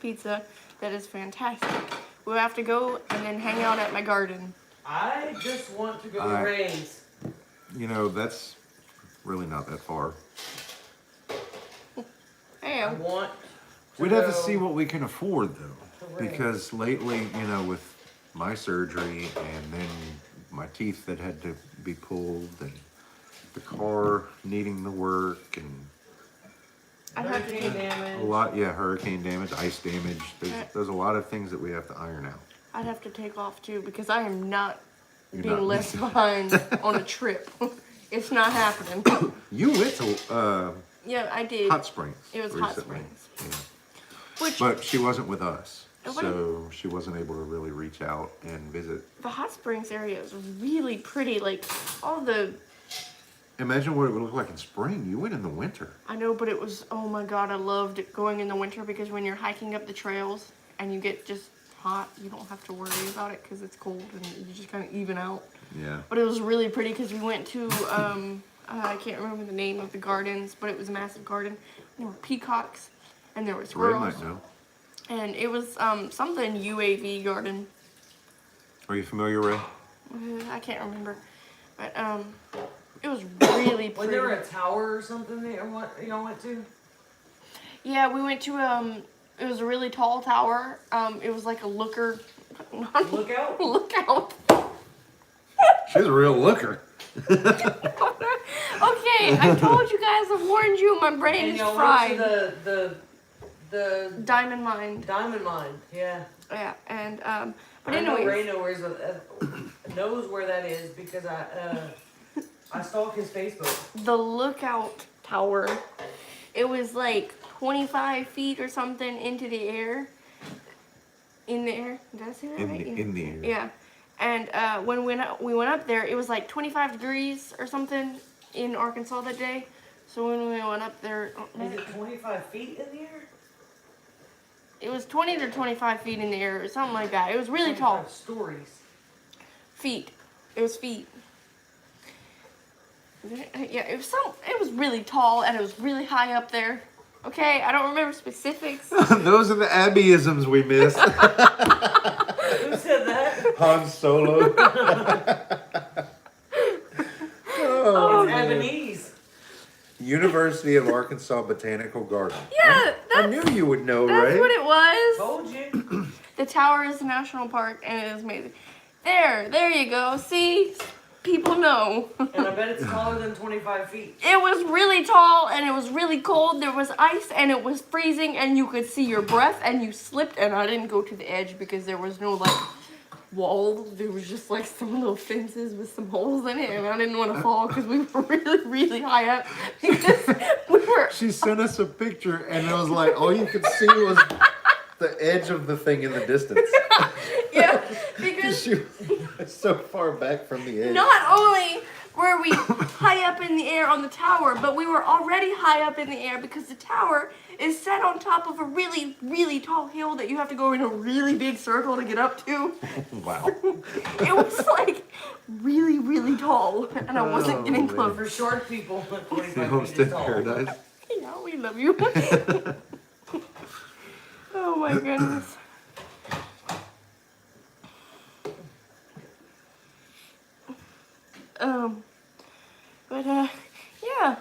Pizza that is fantastic. We'll have to go and then hang out at my garden. I just want to go to Ray's. You know, that's really not that far. Hey, I want to We'd have to go see what we can afford, though, Right. because lately, you know, with my surgery and then my teeth that had to be pulled and the car needing the work and I'd have to hurricane take, damage. hurricane damage, ice damage. There's a lot of things that we have to iron out. I'd have to take off too because I am not You're being not- left behind on a trip. It's not happening. You went to Yeah, I did. Hot Springs. It was Hot recently. Springs. Yeah. Which But she wasn't with us, Nobody- so she wasn't able to really reach out and visit. the Hot Springs area is really pretty. Like all the, Imagine what it would look like in spring. You went in the winter. I know, but it was, oh my God, I loved it going in the winter because when you're hiking up the trails and you get just hot, you don't have to worry about it because it's cold and you just kind of even out. Yeah. But it was really pretty because we went to, I can't remember the name of the gardens, but it was a massive garden. There were peacocks and there were Ray squirrels. might know. And it was something UAV garden. Are you familiar, Ray? I can't remember. But it was really Was there pretty. a tower or something that y'all went to? Yeah, we went to it was a really tall tower. It was like a looker. Lookout? Lookout. She's a real looker. Okay, I told you guys, I've warned you, my brain And is y'all fried. went to the Diamond Mine. diamond mine. Yeah. Yeah, and but I know Ray anyways, knows where that is because I stalk his Facebook. the lookout tower, it was like 25 feet or something into the air. In the air, did I say that right? In the air. Yeah, and when we went up there, it was like 25 degrees or something in Arkansas that day. So when we went up there, Is it 25 feet in the air? it was 20 to 25 feet in the air or something like that. It was really tall. 25 stories. Feet. It was feet. Yeah, it was it was really tall and it was really high up there. Okay, I don't remember specifics. Those are the Abbyisms we miss. Who said that? Han Solo. Oh, It's Ebonese. University of Arkansas Botanical Garden. Yeah, I knew you would know, that's right? what it was. Told you. The tower is a national park and it is amazing. There you go. See? People know. And I bet it's taller than 25 feet. It was really tall and it was really cold. There was ice and it was freezing and you could see your breath and you slipped, and I didn't go to the edge because there was no like wall. There was just like some little fences with some holes in it, and I didn't want to fall because we were really, really high up because we were. She sent us a picture and it was like all you could see was the edge of the thing in the distance. Yeah, because She was so far back from the edge. not only were we high up in the air on the tower, but we were already high up in the air because the tower is set on top of a really, really tall hill that you have to go in a really big circle to get up to. Wow. It was like really, really tall, and I wasn't getting man. close. For short people, 25 The feet Homestead is tall. Paradise. Yeah, we love you. Oh my goodness. Yeah.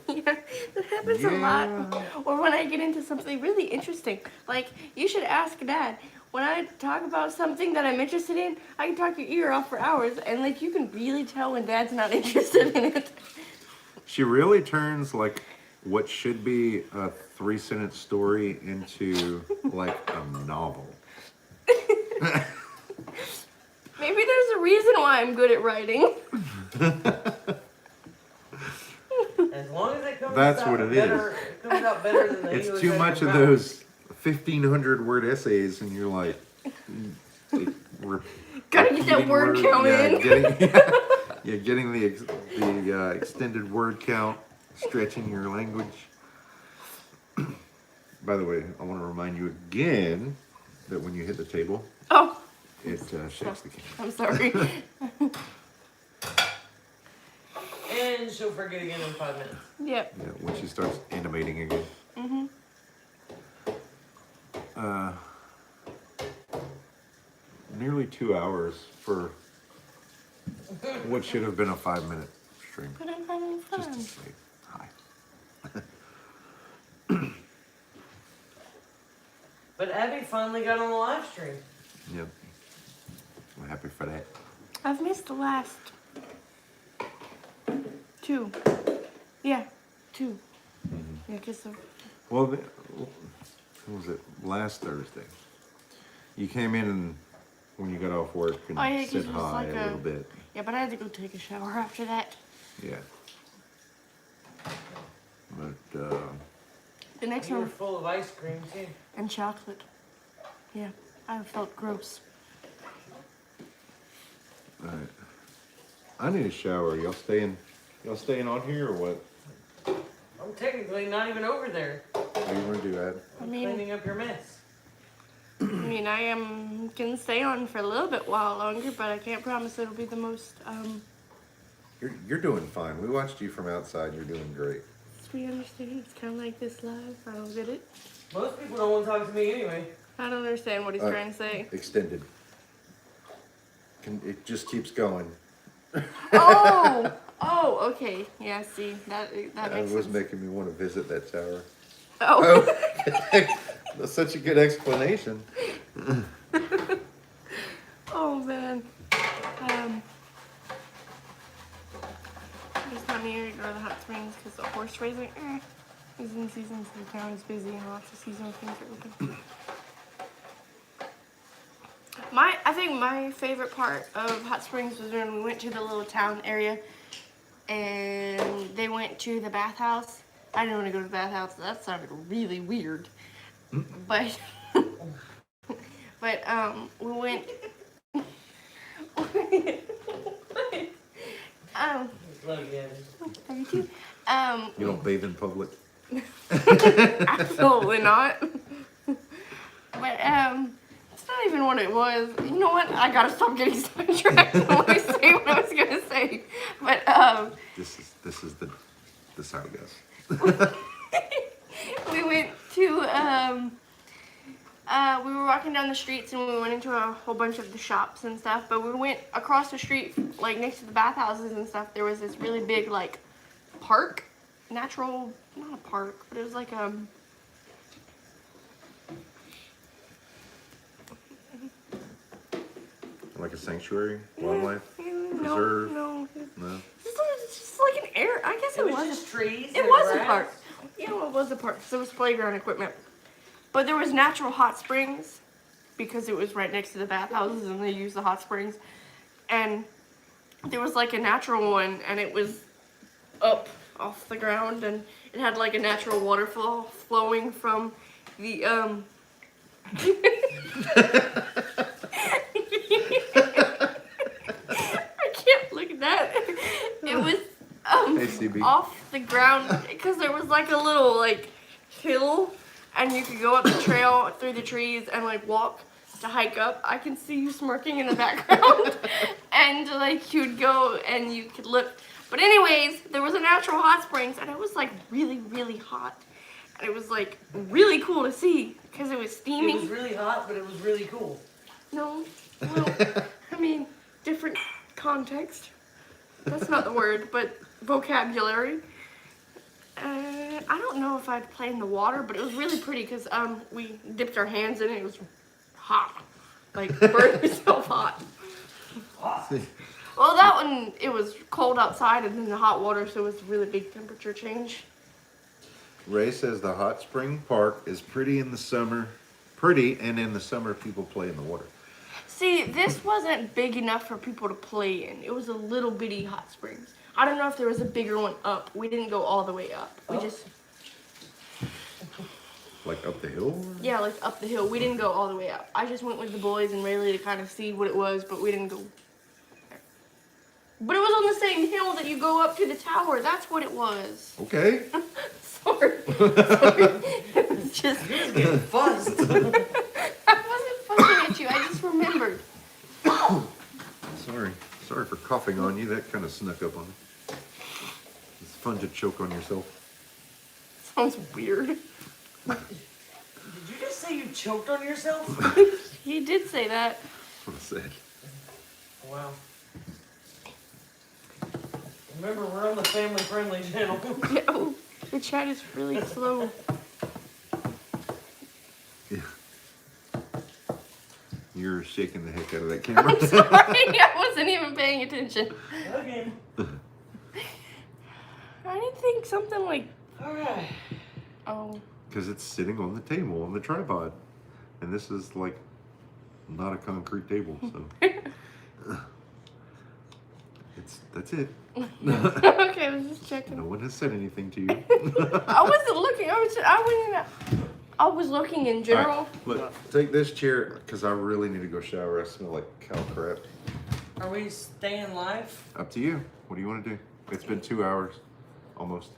Yeah, that happens a lot. Or when I get into something really interesting. Like, you should ask Dad. When I talk about something that I'm interested in, I can talk your ear off for hours, and like you can really tell when Dad's not interested in it. She really turns like what should be a 3-sentence story into like a novel. Maybe there's a reason why I'm good at writing. As long as it comes That's out what it better, it comes out better than the It's English too as much your of mouth. those 1,500 word essays, and you're like, Gotta get that word count in. Getting the extended word count, stretching your language. By the way, I want to remind you again that when you hit the table, Oh, it shakes the can. I'm sorry. And she'll forget again in 5 minutes. Yep. Yeah, when she starts animating again. Mhm. Nearly 2 hours for what should have been a 5-minute stream. But I'm having fun. Just to say hi. But Abby finally got on the live stream. Yep. I'm happy for that. I've missed the last 2. Yeah, 2. Yeah, just Well, what was it? Last Thursday. You came in and when you got off work and Oh, yeah, 'cause said it was hi like a a- little bit. yeah, but I had to go take a shower after that. Yeah. But The next You were one, full of ice cream too. and chocolate. Yeah, I felt gross. all right. I need a shower. Y'all staying on here or what? I'm technically not even over there. What do you want to do, Ad? I'm mean- cleaning up your mess. I can stay on for a little bit while longer, but I can't promise it'll be the most You're doing fine. We watched you from outside. You're doing great. we understand. It's kind of like this live. I don't get it. Most people don't want to talk to me anyway. I don't understand what he's trying to say. Extended. It just keeps going. Oh, okay. Yeah, see, that That makes was sense. making me want to visit that tower. Oh. That's such a good explanation. Oh man. Just not near to go to the hot springs because the horse racing is in season, so the town is busy and lots of seasonal things are open. I think my favorite part of Hot Springs was when we went to the little town area and they went to the bathhouse. I didn't want to go to the bathhouse. That sounded really weird. But we went Love you, Abby. you too. You don't bathe in public. Absolutely not. But it's not even even what it was. You know what? I gotta stop getting sidetracked. Let me say what I was gonna say. But This is the how it goes. we went to we were walking down the streets and we went into a whole bunch of the shops and stuff. But we went across the street, like next to the bathhouses and stuff. There was this really big like park, natural, not a park, but it was like Like a sanctuary, wildlife no, preserve. no. No. It's just like an air. I guess It was just trees. It and was a grass. park. You know, it was a park. So it was playground equipment. But there was natural hot springs because it was right next to the bathhouses and they used the hot springs. And there was like a natural one and it was up off the ground and it had like a natural waterfall flowing from the I can't look at that. It was ACB. off the ground because there was like a little like hill and you could go up the trail through the trees and like walk to hike up. I can see you smirking in the background and like you'd go and you could look. But anyways, there was a natural hot springs and it was like really, really hot. And it was like really cool to see because it was steaming. It was really hot, but it was really cool. No, well, I mean, different context. That's not the word, but vocabulary. I don't know if I'd play in the water, but it was really pretty because we dipped our hands in it. It was hot, like burned yourself hot. Well, that one, it was cold outside and then the hot water, so it was a really big temperature change. Ray says the hot spring park is pretty in the summer, and in the summer people play in the water. See, this wasn't big enough for people to play in. It was a little bitty hot springs. I don't know if there was a bigger one up. We didn't go all the way up. We just, Like up the hill? yeah, like up the hill. We didn't go all the way up. I just went with the boys and Rayleigh to kind of see what it was, but we didn't go there. But it was on the same hill that you go up to the tower. That's what it was. Okay. Sorry. Sorry. Just, Getting fuzzed. I wasn't fussing at you. I just remembered. Sorry for coughing on you. That kind of snuck up on me. It's fun to choke on yourself. Sounds weird. Did you just say you choked on yourself? He did say that. That's what I said. Wow. Remember, we're on the family-friendly channel. Yeah, oh, the chat is really slow. Yeah. You're shaking the heck out of that camera. I'm sorry, I wasn't even paying attention. Okay. I didn't think something like, All right. oh, Because it's sitting on the table, on the tripod. And this is like not a concrete table, so. That's it. okay, I was just checking. No one has said anything to you. I wasn't looking. I was looking in general. All right, look, take this chair because I really need to go shower. I smell like cow crap. Are we staying live? Up to you. What do you want to do? It's been 2 hours, almost.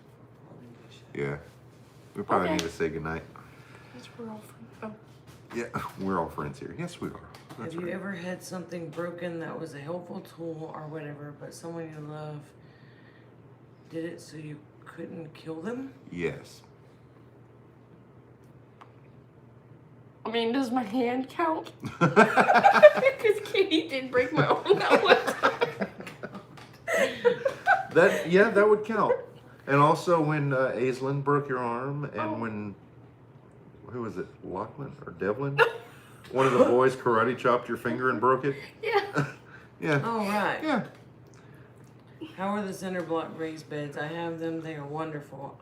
Yeah. We probably Okay. need to say goodnight. Yes, we're all from, Yeah, we're all friends here. Yes, we are. That's Have you right. ever had something broken that was a helpful tool or whatever, but someone you love did it so you couldn't kill them? Yes. I mean, does my hand count? Because Katie did break my arm that one time. That would count. And also when Aislinn broke your arm, and when who was it, Lachlan or Devlin? One of the boys karate chopped your finger and broke it. Yeah. Yeah. Oh, right. Yeah. How are the cinder block raised beds? I have them. They are wonderful.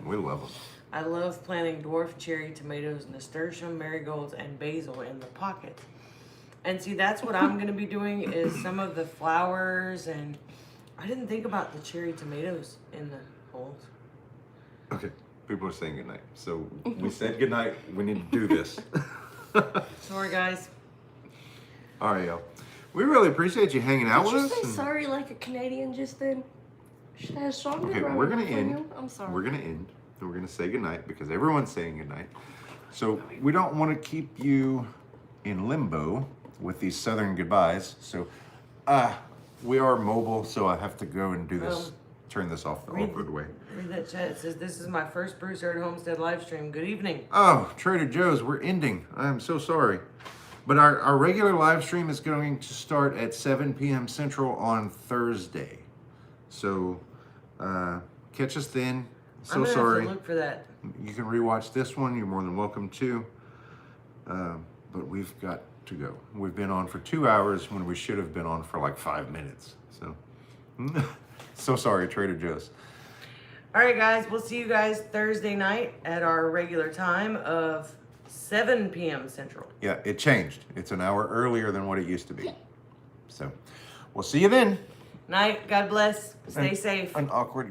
We love them. I love planting dwarf cherry tomatoes, nasturtium, marigolds, and basil in the pocket. And see, that's what I'm going to be doing is some of the flowers, and I didn't think about the cherry tomatoes in the holes. Okay. People are saying goodnight. So we said goodnight. We need to do this. Sorry, guys. All right, y'all. We really appreciate you hanging out Did with you us. say and- sorry like a Canadian just then? Should I have stronger? Okay, grammar we're gonna for end. you? I'm sorry. We're gonna end. And we're gonna say goodnight because everyone's saying goodnight. So we don't want to keep you in limbo with these southern goodbyes. So we are mobile, so I have to go and do this, turn this off the awkward way. Read that chat. It says, this is my first Broussard Homestead live stream. Good evening. Oh, Trader Joe's, we're ending. I'm so sorry. But our regular live stream is going to start at 7 p.m. Central on Thursday. So catch us then. So sorry. Have to look for that. You can rewatch this one. You're more than welcome to. But we've got to go. We've been on for 2 hours when we should have been on for like 5 minutes. So, so sorry, Trader Joe's. All right, guys. We'll see you guys Thursday night at our regular time of 7 p.m. Central. Yeah, it changed. It's an hour earlier than what it used to be. So, we'll see you then. Night. God bless. Stay safe. An awkward